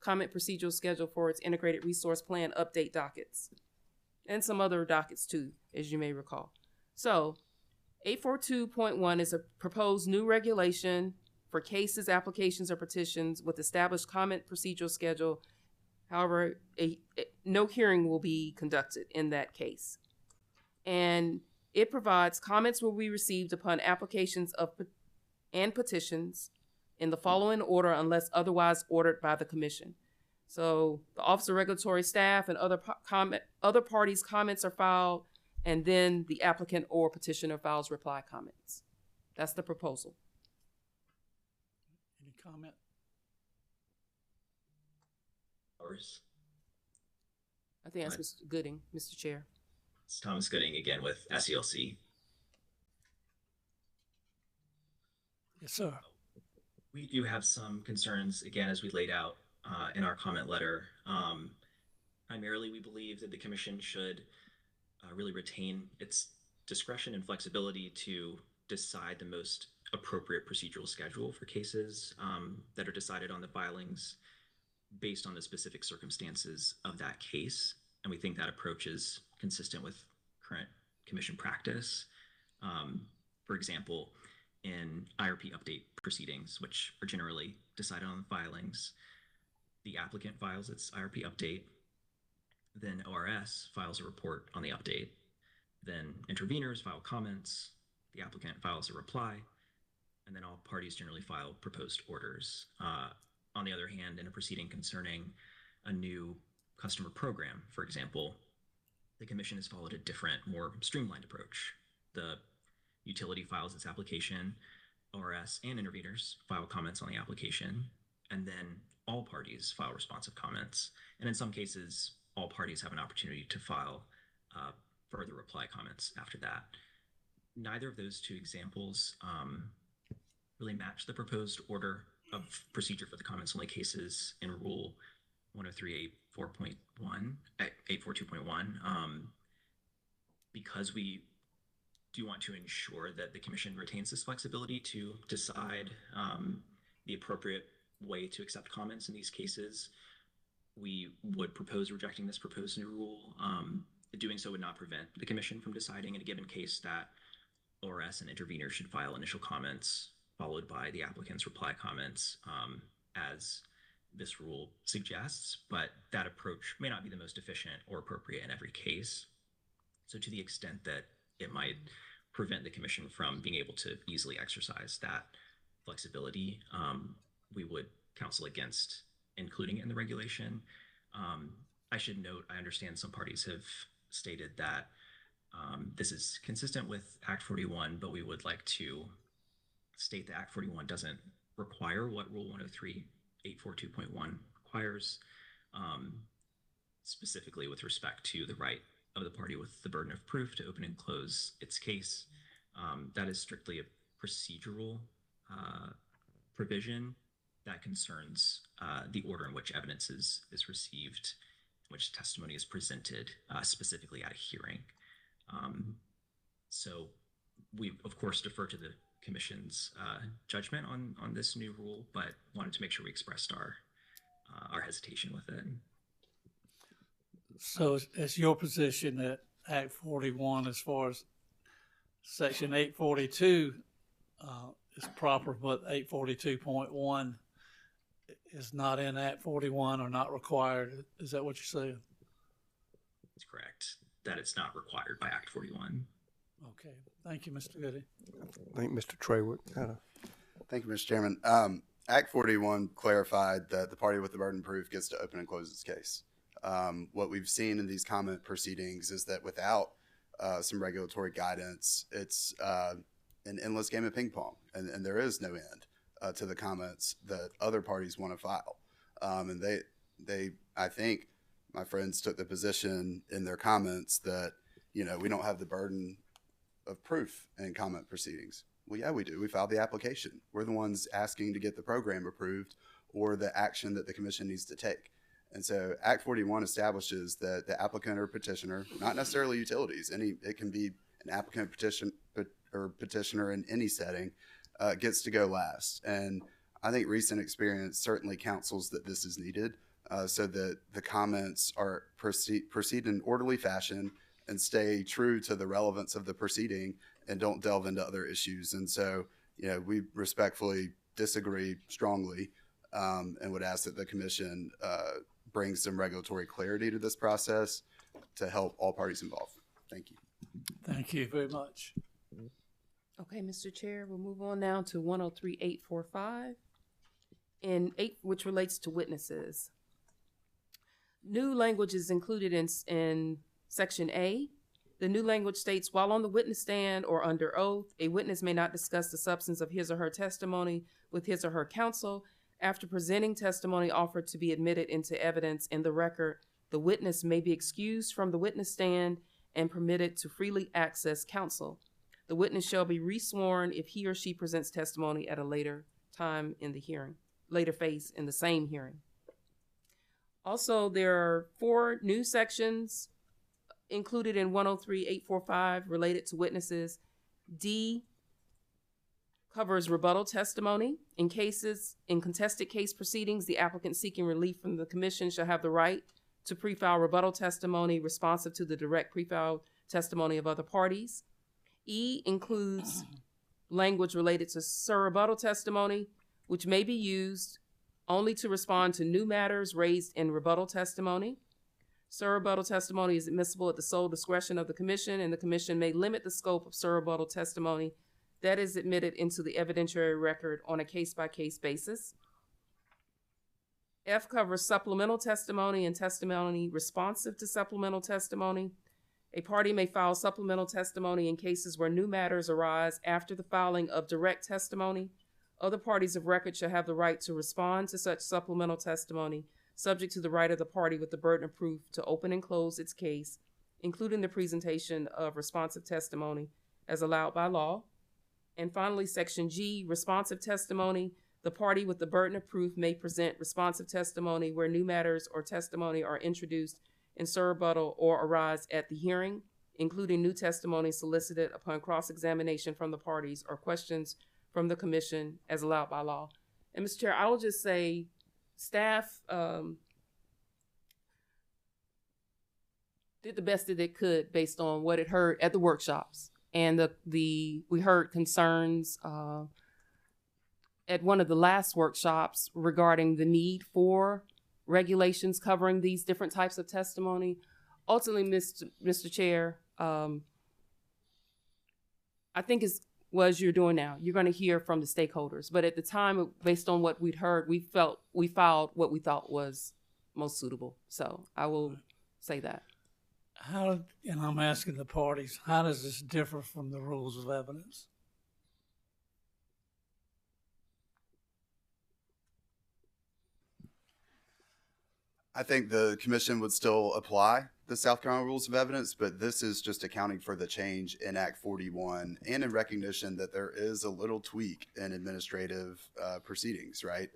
comment procedural schedule for its integrated resource plan update dockets, and some other dockets too, as you may recall. So 842.1 is a proposed new regulation for cases, applications, or petitions with established comment procedural schedule. However, no hearing will be conducted in that case. And it provides comments will be received upon applications and petitions in the following order unless otherwise ordered by the commission. So the Office of Regulatory Staff and other parties' comments are filed, and then the applicant or petitioner files reply comments. That's the proposal. Any comment? I think that's Mr. Gooding, Mr. Chair. It's Thomas Gooding again with SELC. Yes, sir. We do have some concerns, again, as we laid out in our comment letter. Primarily, we believe that the commission should really retain its discretion and flexibility to decide the most appropriate procedural schedule for cases that are decided on the filings based on the specific circumstances of that case. And we think that approach is consistent with current commission practice. For example, in IRP update proceedings, which are generally decided on the filings, the applicant files its IRP update, then ORS files a report on the update, then interveners file comments, the applicant files a reply, and then all parties generally file proposed orders. On the other hand, in a proceeding concerning a new customer program, for example, the commission has followed a different, more streamlined approach. The utility files its application, ORS and interveners file comments on the application, and then all parties file responsive comments. And in some cases, all parties have an opportunity to file further reply comments after that. Neither of those two examples really match the proposed order of procedure for the comments only cases in Rule 842.1, because we do want to ensure that the commission retains this flexibility to decide the appropriate way to accept comments in these cases. We would propose rejecting this proposed new rule. Doing so would not prevent the commission from deciding in a given case that ORS and interveners should file initial comments followed by the applicant's reply comments, as this rule suggests, but that approach may not be the most efficient or appropriate in every case. So to the extent that it might prevent the commission from being able to easily exercise that flexibility, we would counsel against including it in the regulation. I should note, I understand some parties have stated that this is consistent with Act 41, but we would like to state that Act 41 doesn't require what Rule 103.842.1 requires. specifically with respect to the right of the party with the burden of proof to open and close its case. That is strictly a procedural provision that concerns the order in which evidence is received, in which testimony is presented, specifically at a hearing. So we, of course, defer to the Commission's judgment on this new rule, but wanted to make sure we expressed our hesitation with it. So it's your position that Act 41, as far as Section 842 is proper, but 842.1 is not in Act 41 or not required. Is that what you're saying? That's correct. That it's not required by Act 41. Okay. Thank you, Mr. Goody. I think Mr. Traywick had a... Thank you, Mr. Chairman. Act 41 clarified that the party with the burden of proof gets to open and close its case. What we've seen in these comment proceedings is that without some regulatory guidance, it's an endless game of ping pong, and there is no end to the comments that other parties want to file. And I think my friends took the position in their comments that, you know, we don't have the burden of proof in comment proceedings. Well, yeah, we do. We filed the application. We're the ones asking to get the program approved or the action that the commission needs to take. And so Act 41 establishes that the applicant or petitioner, not necessarily utilities, it can be an applicant or petitioner in any setting, gets to go last. And I think recent experience certainly counsels that this is needed so that the comments are proceed in orderly fashion and stay true to the relevance of the proceeding and don't delve into other issues. And so, you know, we respectfully disagree strongly and would ask that the commission bring some regulatory clarity to this process to help all parties involved. Thank you. Thank you very much. Okay, Mr. Chair, we'll move on now to 103.845 and 8, which relates to witnesses. New language is included in Section A. The new language states, while on the witness stand or under oath, a witness may not discuss the substance of his or her testimony with his or her counsel. After presenting testimony offered to be admitted into evidence in the record, the witness may be excused from the witness stand and permitted to freely access counsel. The witness shall be resworn if he or she presents testimony at a later time in the hearing, later phase in the same hearing. Also, there are 4 new sections included in 103.845 related to witnesses. D covers rebuttal testimony. In contested case proceedings, the applicant seeking relief from the commission shall have the right to pre-file rebuttal testimony responsive to the direct pre-filed testimony of other parties. E includes language related to surrebuttal testimony, which may be used only to respond to new matters raised in rebuttal testimony. Surrebuttal testimony is admissible at the sole discretion of the commission, and the commission may limit the scope of surrebuttal testimony that is admitted into the evidentiary record on a case-by-case basis. F covers supplemental testimony and testimony responsive to supplemental testimony. A party may file supplemental testimony in cases where new matters arise after the filing of direct testimony. Other parties of record shall have the right to respond to such supplemental testimony, subject to the right of the party with the burden of proof to open and close its case, including the presentation of responsive testimony as allowed by law. And finally, Section G, responsive testimony. The party with the burden of proof may present responsive testimony where new matters or testimony are introduced in surrebuttal or arise at the hearing, including new testimony solicited upon cross-examination from the parties or questions from the commission as allowed by law. And Mr. Chair, I will just say staff did the best that it could based on what it heard at the workshops. And we heard concerns at one of the last workshops regarding the need for regulations covering these different types of testimony. Ultimately, Mr. Chair, I think it's what you're doing now. You're going to hear from the stakeholders. But at the time, based on what we'd heard, we filed what we thought was most suitable. So I will say that. And I'm asking the parties, how does this differ from the rules of evidence? I think the commission would still apply the South Carolina Rules of Evidence, but this is just accounting for the change in Act 41 and in recognition that there is a little tweak in administrative proceedings, right?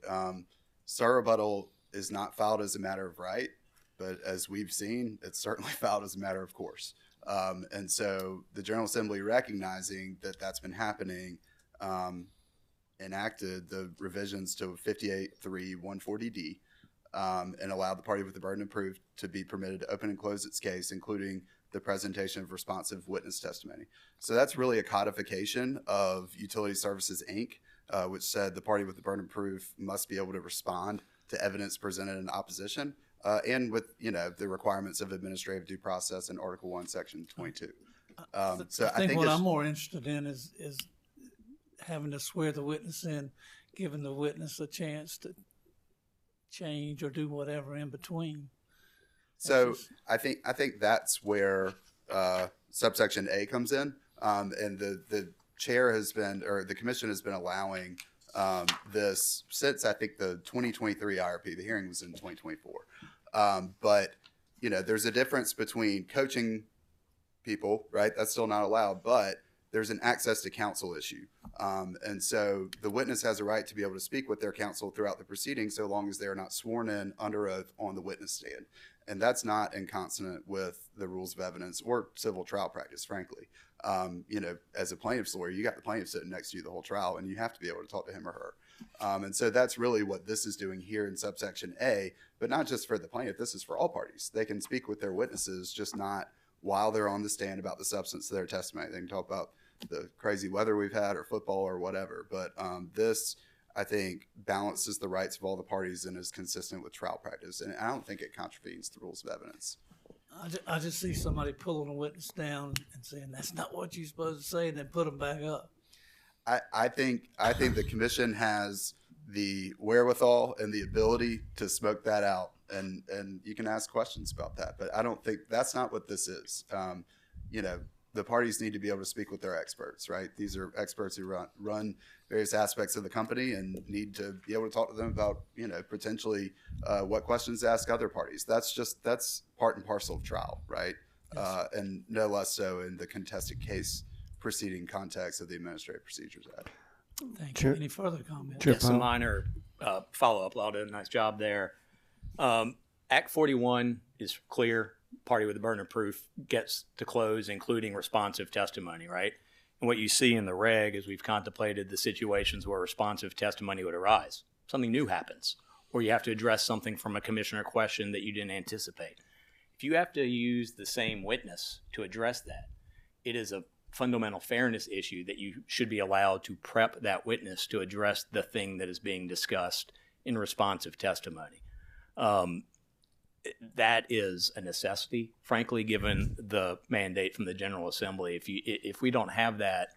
Sir rebuttal is not filed as a matter of right, but as we've seen, it's certainly filed as a matter of course. And so the General Assembly, recognizing that that's been happening, enacted the revisions to 58.3.140D, and allowed the party with the burden of proof to be permitted to open and close its case, including the presentation of responsive witness testimony. So that's really a codification of Utility Services, Inc., which said the party with the burden of proof must be able to respond to evidence presented in opposition, and with, you know, the requirements of administrative due process in Article 1, Section 22. So I think what I'm more interested in is having to swear the witness in, giving the witness a chance to change or do whatever in between. So I think that's where subsection A comes in, and the chair has been, or the commission has been allowing this since I think the 2023 IRP. The hearing was in 2024, but you know, there's a difference between coaching people, right? That's still not allowed, but there's an access to counsel issue. And so the witness has a right to be able to speak with their counsel throughout the proceedings, so long as they are not sworn in under oath on the witness stand. And that's not in consonant with the rules of evidence or civil trial practice, frankly. You know, as a plaintiff's lawyer, you got the plaintiff sitting next to you the whole trial, and you have to be able to talk to him or her. And so that's really what this is doing here in subsection A, but not just for the plaintiff, this is for all parties. They can speak with their witnesses, just not while they're on the stand about the substance of their testimony. They can talk about the crazy weather we've had or football or whatever. But this, I think, balances the rights of all the parties and is consistent with trial practice. And I don't think it contravenes the rules of evidence. I just see somebody pulling a witness down and saying, that's not what you're supposed to say, and then put them back up. I think the commission has the wherewithal and the ability to smoke that out. And you can ask questions about that. But I don't think that's not what this is. You know, the parties need to be able to speak with their experts, right? These are experts who run various aspects of the company and need to be able to talk to them about, you know, potentially what questions to ask other parties. That's part and parcel of trial, right? Yes. And no less so in the contested case proceeding context of the Administrative Procedures Act. Thank you. Any further comments? Yes, a minor follow-up. Law did a nice job there. Act 41 is clear. Party with the burden of proof gets to close, including responsive testimony, right? And what you see in the reg is we've contemplated the situations where responsive testimony would arise. Something new happens, or you have to address something from a commissioner question that you didn't anticipate. If you have to use the same witness to address that, it is a fundamental fairness issue that you should be allowed to prep that witness to address the thing that is being discussed in responsive testimony. That is a necessity, frankly, given the mandate from the General Assembly. If we don't have that,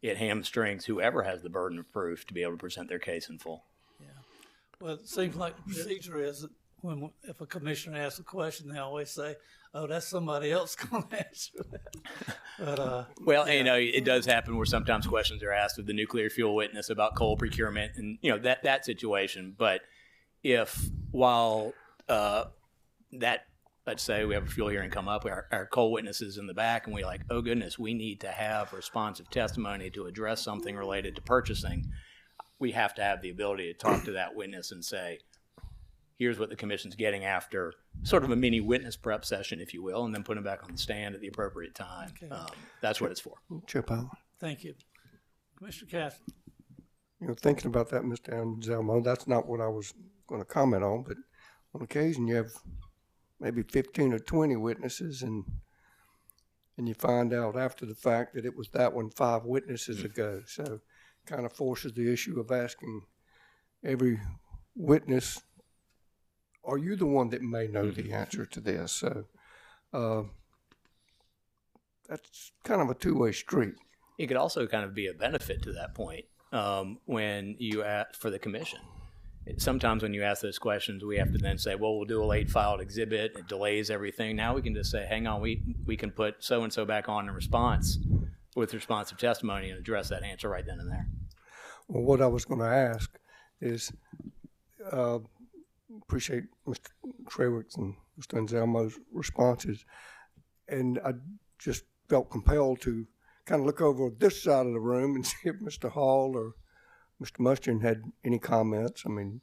it hamstrings whoever has the burden of proof to be able to present their case in full. Yeah. Well, it seems like the procedure is that if a commissioner asks a question, they always say, "Oh, that's somebody else going to answer that." But, well, yeah. You know, it does happen where sometimes questions are asked of the nuclear fuel witness about coal procurement, and you know that situation. But if while that, let's say we have a fuel hearing come up, our coal witnesses in the back, and we're like, oh goodness, we need to have responsive testimony to address something related to purchasing. We have to have the ability to talk to that witness and say, here's what the commission's getting after, sort of a mini witness prep session, if you will, and then put them back on the stand at the appropriate time. Okay. That's what it's for. Chair Powell. Thank you. Commissioner Caston. You know, thinking about that, Mr. Anselmo, that's not what I was going to comment on, but on occasion you have maybe 15 or 20 witnesses, and you find out after the fact that it was that one 5 witnesses ago. So kind of forces the issue of asking every witness, are you the one that may know the answer to this? So that's kind of a two-way street. It could also kind of be a benefit to that point when you ask for the commission. Sometimes when you ask those questions, we have to then say, well, we'll do a late filed exhibit. It delays everything. Now we can just say, hang on, we can put so-and-so back on in response with responsive testimony and address that answer right then and there. Well, what I was going to ask is appreciate Mr. Trewick's and Mr. Anselmo's responses. And I just felt compelled to kind of look over this side of the room and see if Mr. Hall or Mr. Mustian had any comments. I mean,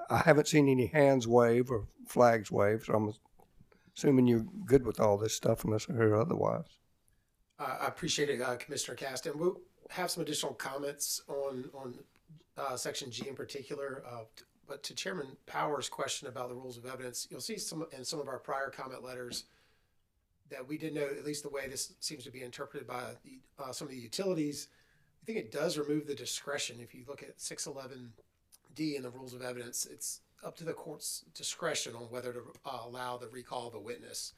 I haven't seen any hands wave or flags wave, so I'm assuming you're good with all this stuff unless I hear otherwise. I appreciate it, Commissioner Caston. We'll have some additional comments on Section G in particular. But to Chairman Powers' question about the rules of evidence, you'll see in some of our prior comment letters that we did note, at least the way this seems to be interpreted by some of the utilities, I think it does remove the discretion. If you look at 611D in the rules of evidence, it's up to the court's discretion on whether to allow the recall of a witness.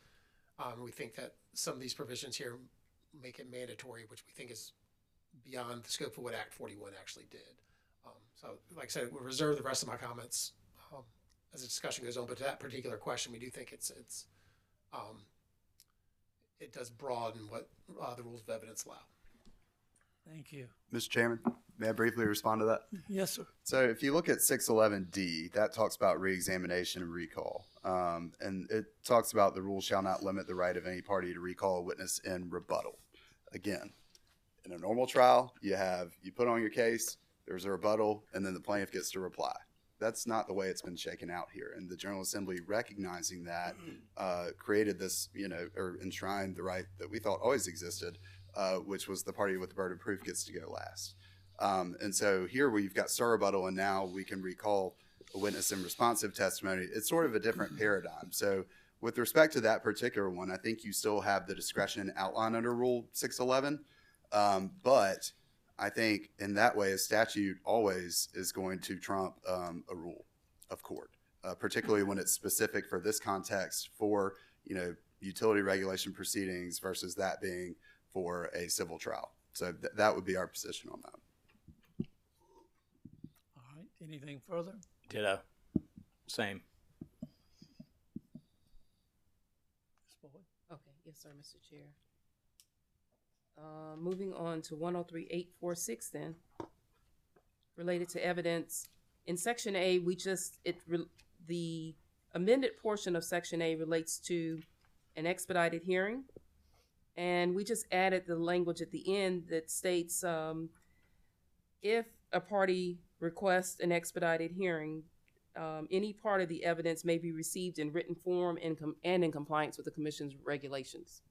We think that some of these provisions here make it mandatory, which we think is beyond the scope of what Act 41 actually did. So, like I said, we'll reserve the rest of my comments as the discussion goes on. But to that particular question, we do think it does broaden what the rules of evidence allow. Thank you. Mr. Chairman, may I briefly respond to that? Yes, sir. So if you look at 611D, that talks about reexamination and recall. And it talks about the rule shall not limit the right of any party to recall a witness in rebuttal. Again, in a normal trial, you put on your case, there's a rebuttal, and then the plaintiff gets to reply. That's not the way it's been shaken out here. And the General Assembly, recognizing that, created this, or enshrined the right that we thought always existed, which was the party with the burden of proof gets to go last. And so here we've got surrebuttal, and now we can recall a witness in responsive testimony. It's sort of a different paradigm. So with respect to that particular one, I think you still have the discretion outlined under Rule 611. But I think in that way, a statute always is going to trump a rule of court, particularly when it's specific for this context for, utility regulation proceedings versus that being for a civil trial. So that would be our position on that. All right. Anything further? Ditto. Same. Okay, yes, sir, Mr. Chair. Moving on to 103.846 then, related to evidence. In Section A, the amended portion of Section A relates to an expedited hearing. And we just added the language at the end that states, if a party requests an expedited hearing, any part of the evidence may be received in written form and in compliance with the Commission's regulations.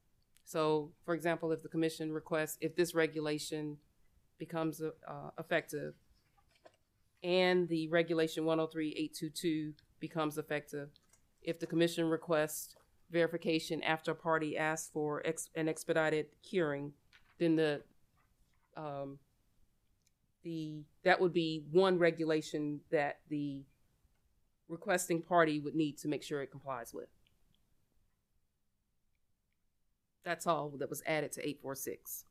So, for example, if the Commission requests, if this regulation becomes effective and the Regulation 103.822 becomes effective, if the Commission requests verification after a party asks for an expedited hearing, then that would be one regulation that the requesting party would need to make sure it complies with. That's all that was added to 846.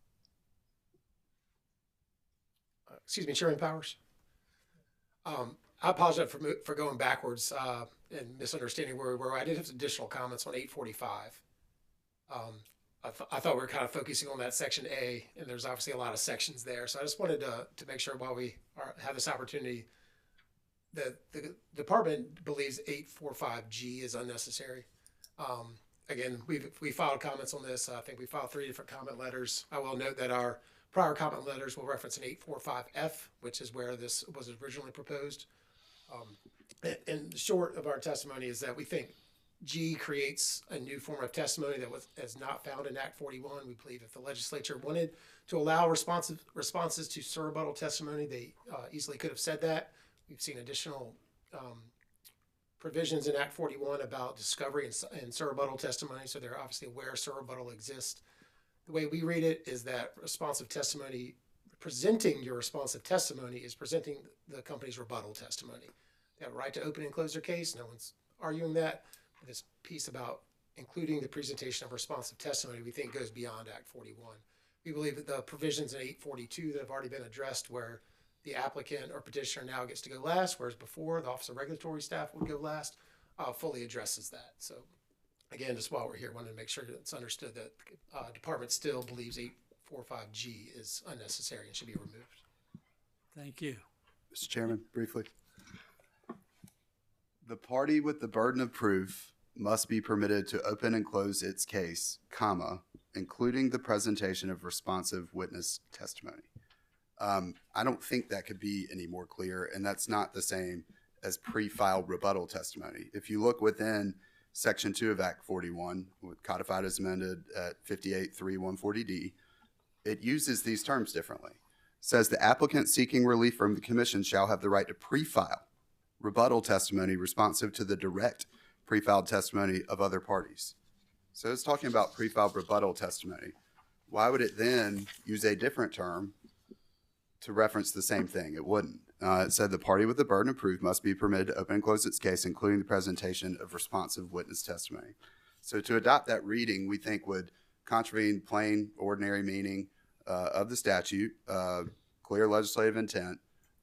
Excuse me, Chairman Powers. I apologize for going backwards and misunderstanding where we were. I did have some additional comments on 845. I thought we were kind of focusing on that Section A, and there's obviously a lot of sections there. So I just wanted to make sure while we have this opportunity that the department believes 845G is unnecessary. Again, we filed comments on this. I think we filed 3 different comment letters. I will note that our prior comment letters will reference an 845F, which is where this was originally proposed. And the short of our testimony is that we think G creates a new form of testimony that is not found in Act 41. We believe if the legislature wanted to allow responses to surrebuttal testimony, they easily could have said that. We've seen additional provisions in Act 41 about discovery and surrebuttal testimony, so they're obviously aware surrebuttal exists. The way we read it is that responsive testimony, presenting your responsive testimony is presenting the company's rebuttal testimony. They have a right to open and close their case. No one's arguing that. But this piece about including the presentation of responsive testimony, we think goes beyond Act 41. We believe that the provisions in 842 that have already been addressed where the applicant or petitioner now gets to go last, whereas before the Office of Regulatory Staff would go last, fully addresses that. So again, just while we're here, wanted to make sure that it's understood that the department still believes 845G is unnecessary and should be removed. Thank you. Mr. Chairman, briefly. The party with the burden of proof must be permitted to open and close its case, comma, including the presentation of responsive witness testimony. I don't think that could be any more clear, and that's not the same as pre-filed rebuttal testimony. If you look within Section 2 of Act 41, codified as amended at 58.3.140D, it uses these terms differently. It says the applicant seeking relief from the commission shall have the right to pre-file rebuttal testimony responsive to the direct pre-filed testimony of other parties. So it's talking about pre-filed rebuttal testimony. Why would it then use a different term to reference the same thing? It wouldn't. It said the party with the burden of proof must be permitted to open and close its case, including the presentation of responsive witness testimony. So to adopt that reading, we think would contravene plain, ordinary meaning of the statute, clear legislative intent,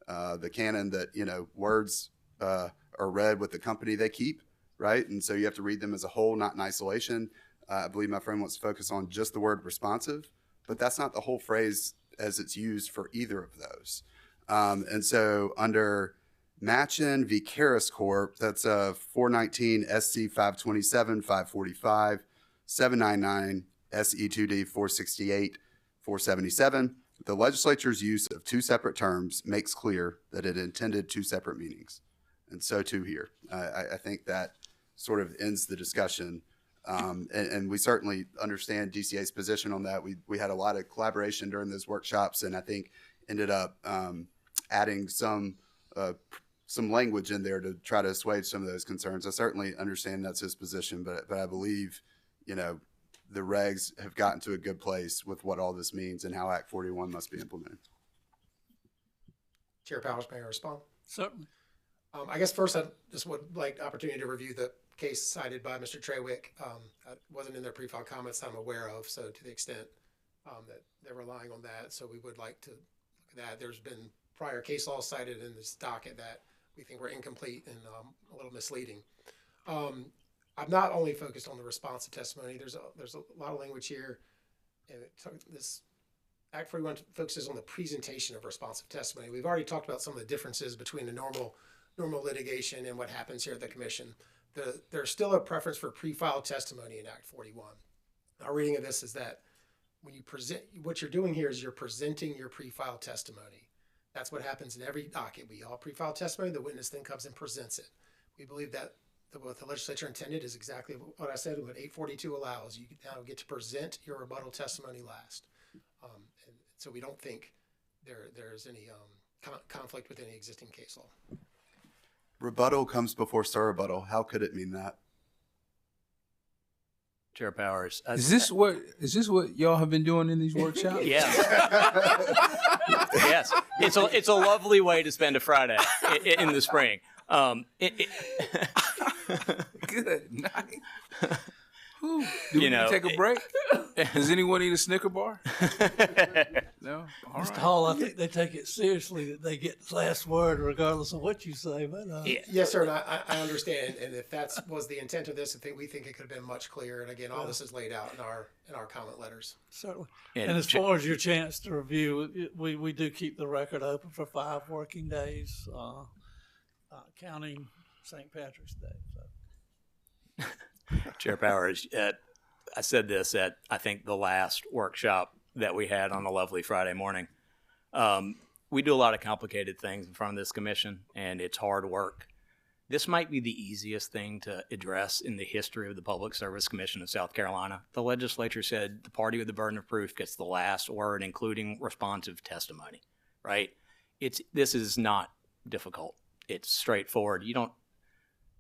the canon that, words are read with the company they keep, right? And so you have to read them as a whole, not in isolation. I believe my friend wants to focus on just the word responsive, but that's not the whole phrase as it's used for either of those. And so under Matchin v. Karas Corp., that's 419 SC 527, 545, 799 SE 2D 468, 477, the legislature's use of two separate terms makes clear that it intended two separate meanings. And so too here. I think that sort of ends the discussion. And we certainly understand DCA's position on that. We had a lot of collaboration during those workshops, and I think ended up adding some language in there to try to assuage some of those concerns. I certainly understand that's his position, but I believe, the regs have gotten to a good place with what all this means and how Act 41 must be implemented. Chair Powers, may I respond? Certainly. I guess first I just would like the opportunity to review the case cited by Mr. Trawick. That wasn't in their pre-file comments I'm aware of, so to the extent that they're relying on that, so we would like to look at that. There's been prior case law cited in this docket that we think were incomplete and a little misleading. I'm not only focused on the responsive testimony. There's a lot of language here, and this Act 41 focuses on the presentation of responsive testimony. We've already talked about some of the differences between the normal litigation and what happens here at the commission. There's still a preference for pre-filed testimony in Act 41. Our reading of this is that when you present, what you're doing here is you're presenting your pre-filed testimony. That's what happens in every docket. We all pre-file testimony. The witness then comes and presents it. We believe that what the legislature intended is exactly what I said, what 842 allows. You now get to present your rebuttal testimony last. And so we don't think there's any conflict with any existing case law. Rebuttal comes before surrebuttal. How could it mean that? Chair Powers. Is this what y'all have been doing in these workshops? Yes. Yes. It's a lovely way to spend a Friday in the spring. Good night. Do we need to take a break? Does anyone need a Snicker bar? No? All Mr. right. Hall, I think they take it seriously that they get the last word regardless of what you say. But Yes, sir, and I understand. And if that was the intent of this, we think it could have been much clearer. And again, all this is laid out in our comment letters. Certainly. And as far as your chance to review, we do keep the record open for 5 working days, counting St. Patrick's Day. So. Chair Powers, I said this at, I think, the last workshop that we had on a lovely Friday morning. We do a lot of complicated things in front of this commission, and it's hard work. This might be the easiest thing to address in the history of the Public Service Commission of South Carolina. The legislature said the party with the burden of proof gets the last word, including responsive testimony, right? This is not difficult. It's straightforward. You don't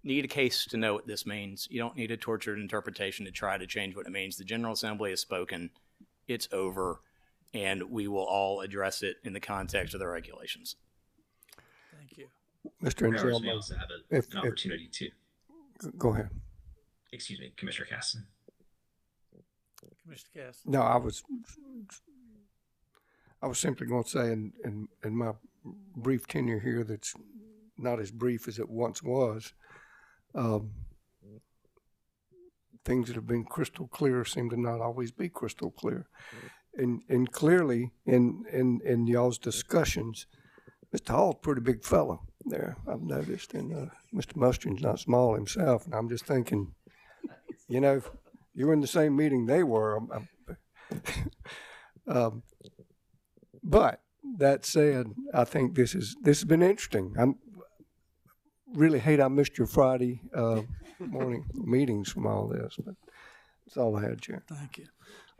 need a case to know what this means. You don't need a tortured interpretation to try to change what it means. The General Assembly has spoken. It's over, and we will all address it in the context of the regulations. Thank you. Mr. Powers may also have an opportunity to. Go ahead. Excuse me, Commissioner Caston. Commissioner Caston. No, I was simply going to say in my brief tenure here that's not as brief as it once was, things that have been crystal clear seem to not always be crystal clear. And clearly in y'all's discussions, Mr. Hall's a pretty big fellow. there, I've noticed. And Mr. Mustard's not small himself, and I'm just thinking, you know, you were in the same meeting they were. But that said, I think this has been interesting. I'm really hate I missed your Friday morning meetings from all this, but that's all I had, Chair. Thank you.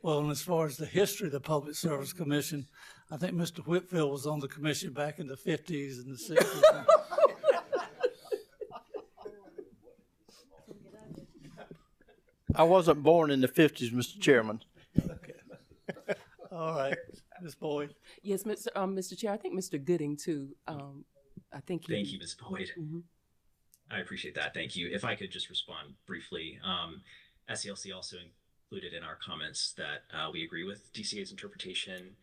Well, and as far as the history of the Public Service Commission, I think Mr. Whitfield was on the commission back in the 50s and the 60s. I wasn't born in the 50s, Mr. Chairman. Okay. All right, Ms. Boyd. Yes, Mr. Chair, I think Mr. Gooding too. I think he. Thank you, Ms. Boyd. Mm-hmm. I appreciate that. Thank you. If I could just respond briefly. SCLC also included in our comments that we agree with DCA's interpretation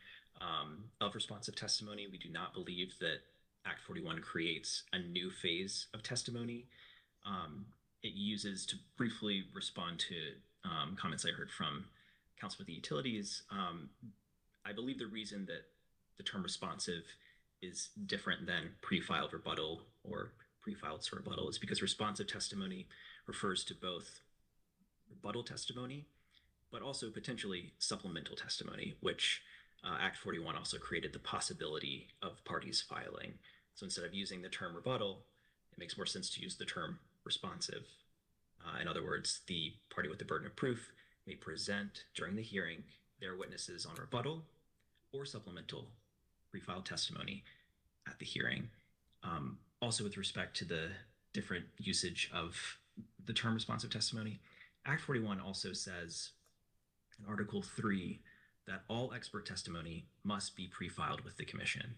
of responsive testimony. We do not believe that Act 41 creates a new phase of testimony. It uses, to briefly respond to comments I heard from Council with the Utilities, I believe the reason that the term responsive is different than pre-filed rebuttal or pre-filed to rebuttal is because responsive testimony refers to both rebuttal testimony, but also potentially supplemental testimony, which Act 41 also created the possibility of parties filing. So instead of using the term rebuttal, it makes more sense to use the term responsive. In other words, the party with the burden of proof may present during the hearing their witnesses on rebuttal or supplemental pre-filed testimony at the hearing. Also, with respect to the different usage of the term responsive testimony, Act 41 also says in Article 3 that all expert testimony must be pre-filed with the Commission.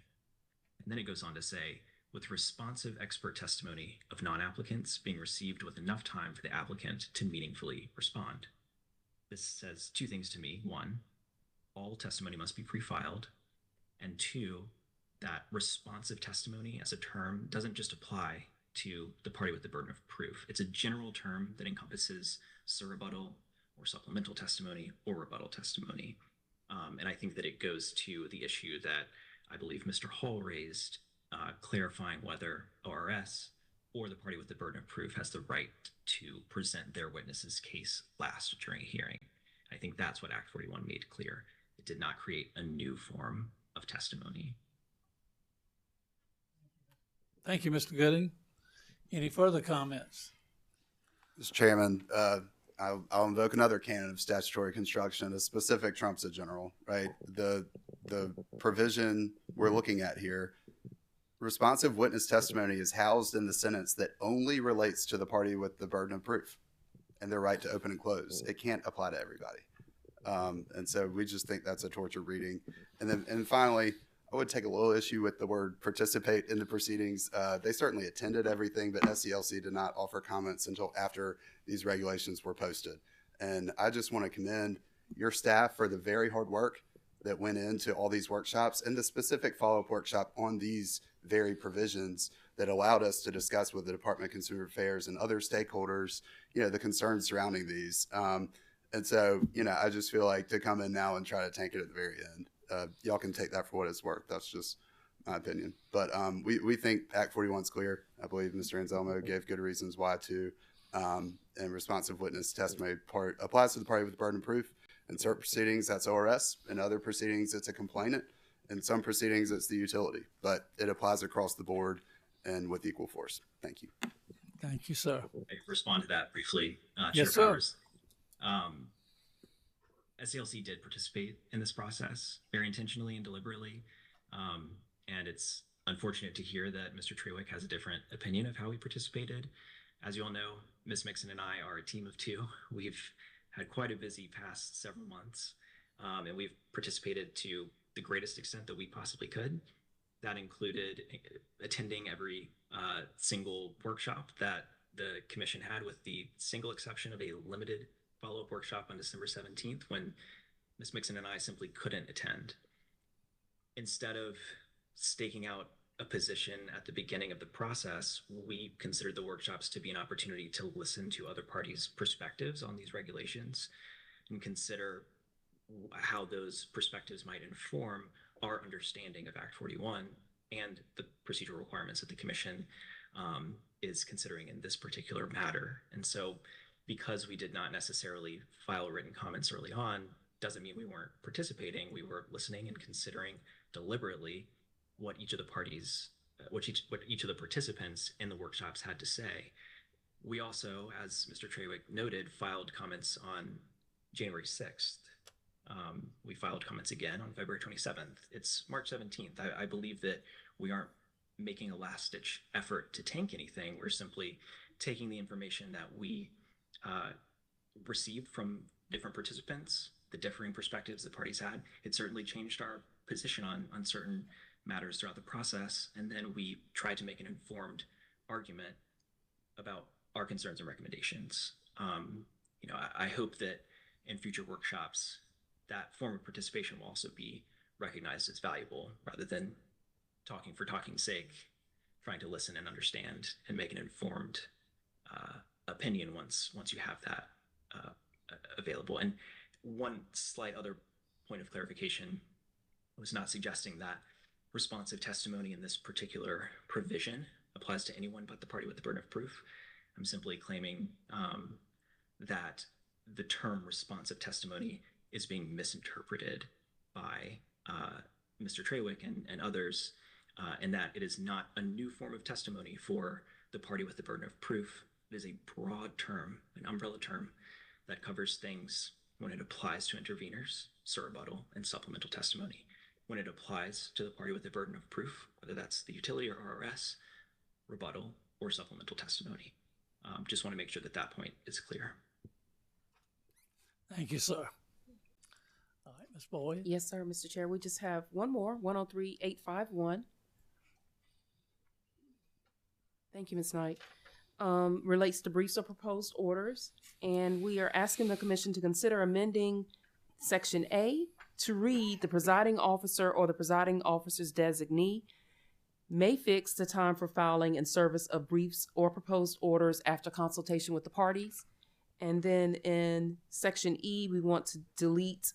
And then it goes on to say, with responsive expert testimony of non-applicants being received with enough time for the applicant to meaningfully respond. This says two things to me. One, all testimony must be pre-filed. And two, that responsive testimony as a term doesn't just apply to the party with the burden of proof. It's a general term that encompasses surrebuttal or supplemental testimony or rebuttal testimony. And I think that it goes to the issue that I believe Mr. Hall raised, clarifying whether ORS or the party with the burden of proof has the right to present their witness's case last during a hearing. I think that's what Act 41 made clear. It did not create a new form of testimony. Thank you, Mr. Gooding. Any further comments? Mr. Chairman, I'll invoke another canon of statutory construction. A specific trumps a general, right? The provision we're looking at here, responsive witness testimony is housed in the sentence that only relates to the party with the burden of proof and their right to open and close. It can't apply to everybody. And so we just think that's a torture reading. And finally, I would take a little issue with the word participate in the proceedings. They certainly attended everything, but SCLC did not offer comments until after these regulations were posted. And I just want to commend your staff for the very hard work that went into all these workshops and the specific follow-up workshop on these very provisions that allowed us to discuss with the Department of Consumer Affairs and other stakeholders, the concerns surrounding these. And so, I just feel like to come in now and try to tank it at the very end, y'all can take that for what it's worth. That's just my opinion. But we think Act 41 is clear. I believe Mr. Anselmo gave good reasons why to. And responsive witness testimony applies to the party with the burden of proof. In certain proceedings, that's ORS. In other proceedings, it's a complainant. In some proceedings, it's the utility. But it applies across the board and with equal force. Thank you. Thank you, sir. I respond to that briefly. Yes, Chair sir. Powers. SCLC did participate in this process very intentionally and deliberately. And it's unfortunate to hear that Mr. Trewick has a different opinion of how he participated. As you all know, Ms. Mixon and I are a team of two. We've had quite a busy past several months, and we've participated to the greatest extent that we possibly could. That included attending every single workshop that the commission had, with the single exception of a limited follow-up workshop on December 17th when Ms. Mixon and I simply couldn't attend. Instead of staking out a position at the beginning of the process, we considered the workshops to be an opportunity to listen to other parties' perspectives on these regulations and consider how those perspectives might inform our understanding of Act 41 and the procedural requirements that the commission is considering in this particular matter. And so because we did not necessarily file written comments early on, doesn't mean we weren't participating. We were listening and considering deliberately what each of the parties, what each of the participants in the workshops had to say. We also, as Mr. Trawick noted, filed comments on January 6th. We filed comments again on February 27th. It's March 17th. I believe that we aren't making a last-ditch effort to tank anything. We're simply taking the information that we received from different participants, the differing perspectives that parties had. It certainly changed our position on certain matters throughout the process, and then we tried to make an informed argument about our concerns and recommendations. I hope that in future workshops, that form of participation will also be recognized as valuable rather than talking for talking's sake, trying to listen and understand and make an informed opinion once you have that available. And one slight other point of clarification was not suggesting that responsive testimony in this particular provision applies to anyone but the party with the burden of proof. I'm simply claiming that the term responsive testimony is being misinterpreted by Mr. Trawick and others, and that it is not a new form of testimony for the party with the burden of proof. It is a broad term, an umbrella term that covers things when it applies to interveners, surrebuttal, and supplemental testimony. When it applies to the party with the burden of proof, whether that's the utility or RRS, rebuttal, or supplemental testimony. Just want to make sure that point is clear. Thank you, sir. All right, Ms. Boyd. Yes, sir, Mr. Chair. We just have one more, 103-851. Thank you, Ms. Knight. Relates to briefs or proposed orders, and we are asking the commission to consider amending Section A to read the presiding officer or the presiding officer's designee may fix the time for filing and service of briefs or proposed orders after consultation with the parties. And then in Section E, we want to delete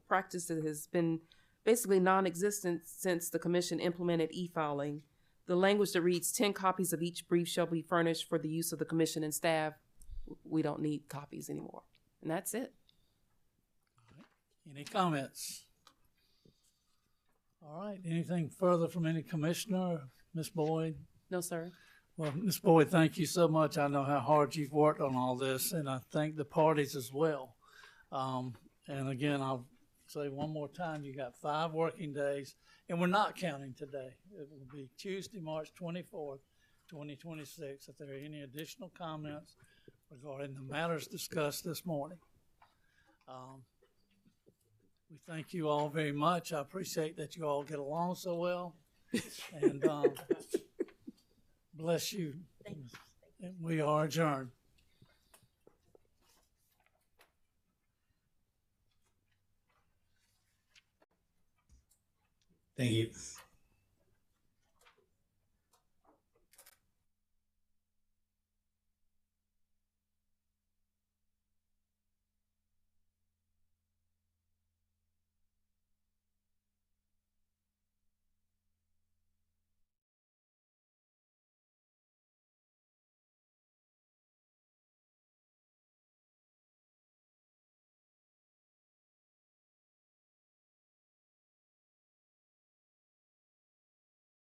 practice that has been basically non-existent since the commission implemented e-filing. The language that reads 10 copies of each brief shall be furnished for the use of the commission and staff. We don't need copies anymore. And that's it. Any comments? All right. Anything further from any commissioner? Ms. Boyd? No, sir. Well, Ms. Boyd, thank you so much. I know how hard you've worked on all this, and I thank the parties as well. And again, I'll say one more time, you got 5 working days, and we're not counting today. It will be Tuesday, March 24th, 2026, if there are any additional comments regarding the matters discussed this morning. We thank you all very much. I appreciate that you all get along so well. And bless you. And we are adjourned. Thank you.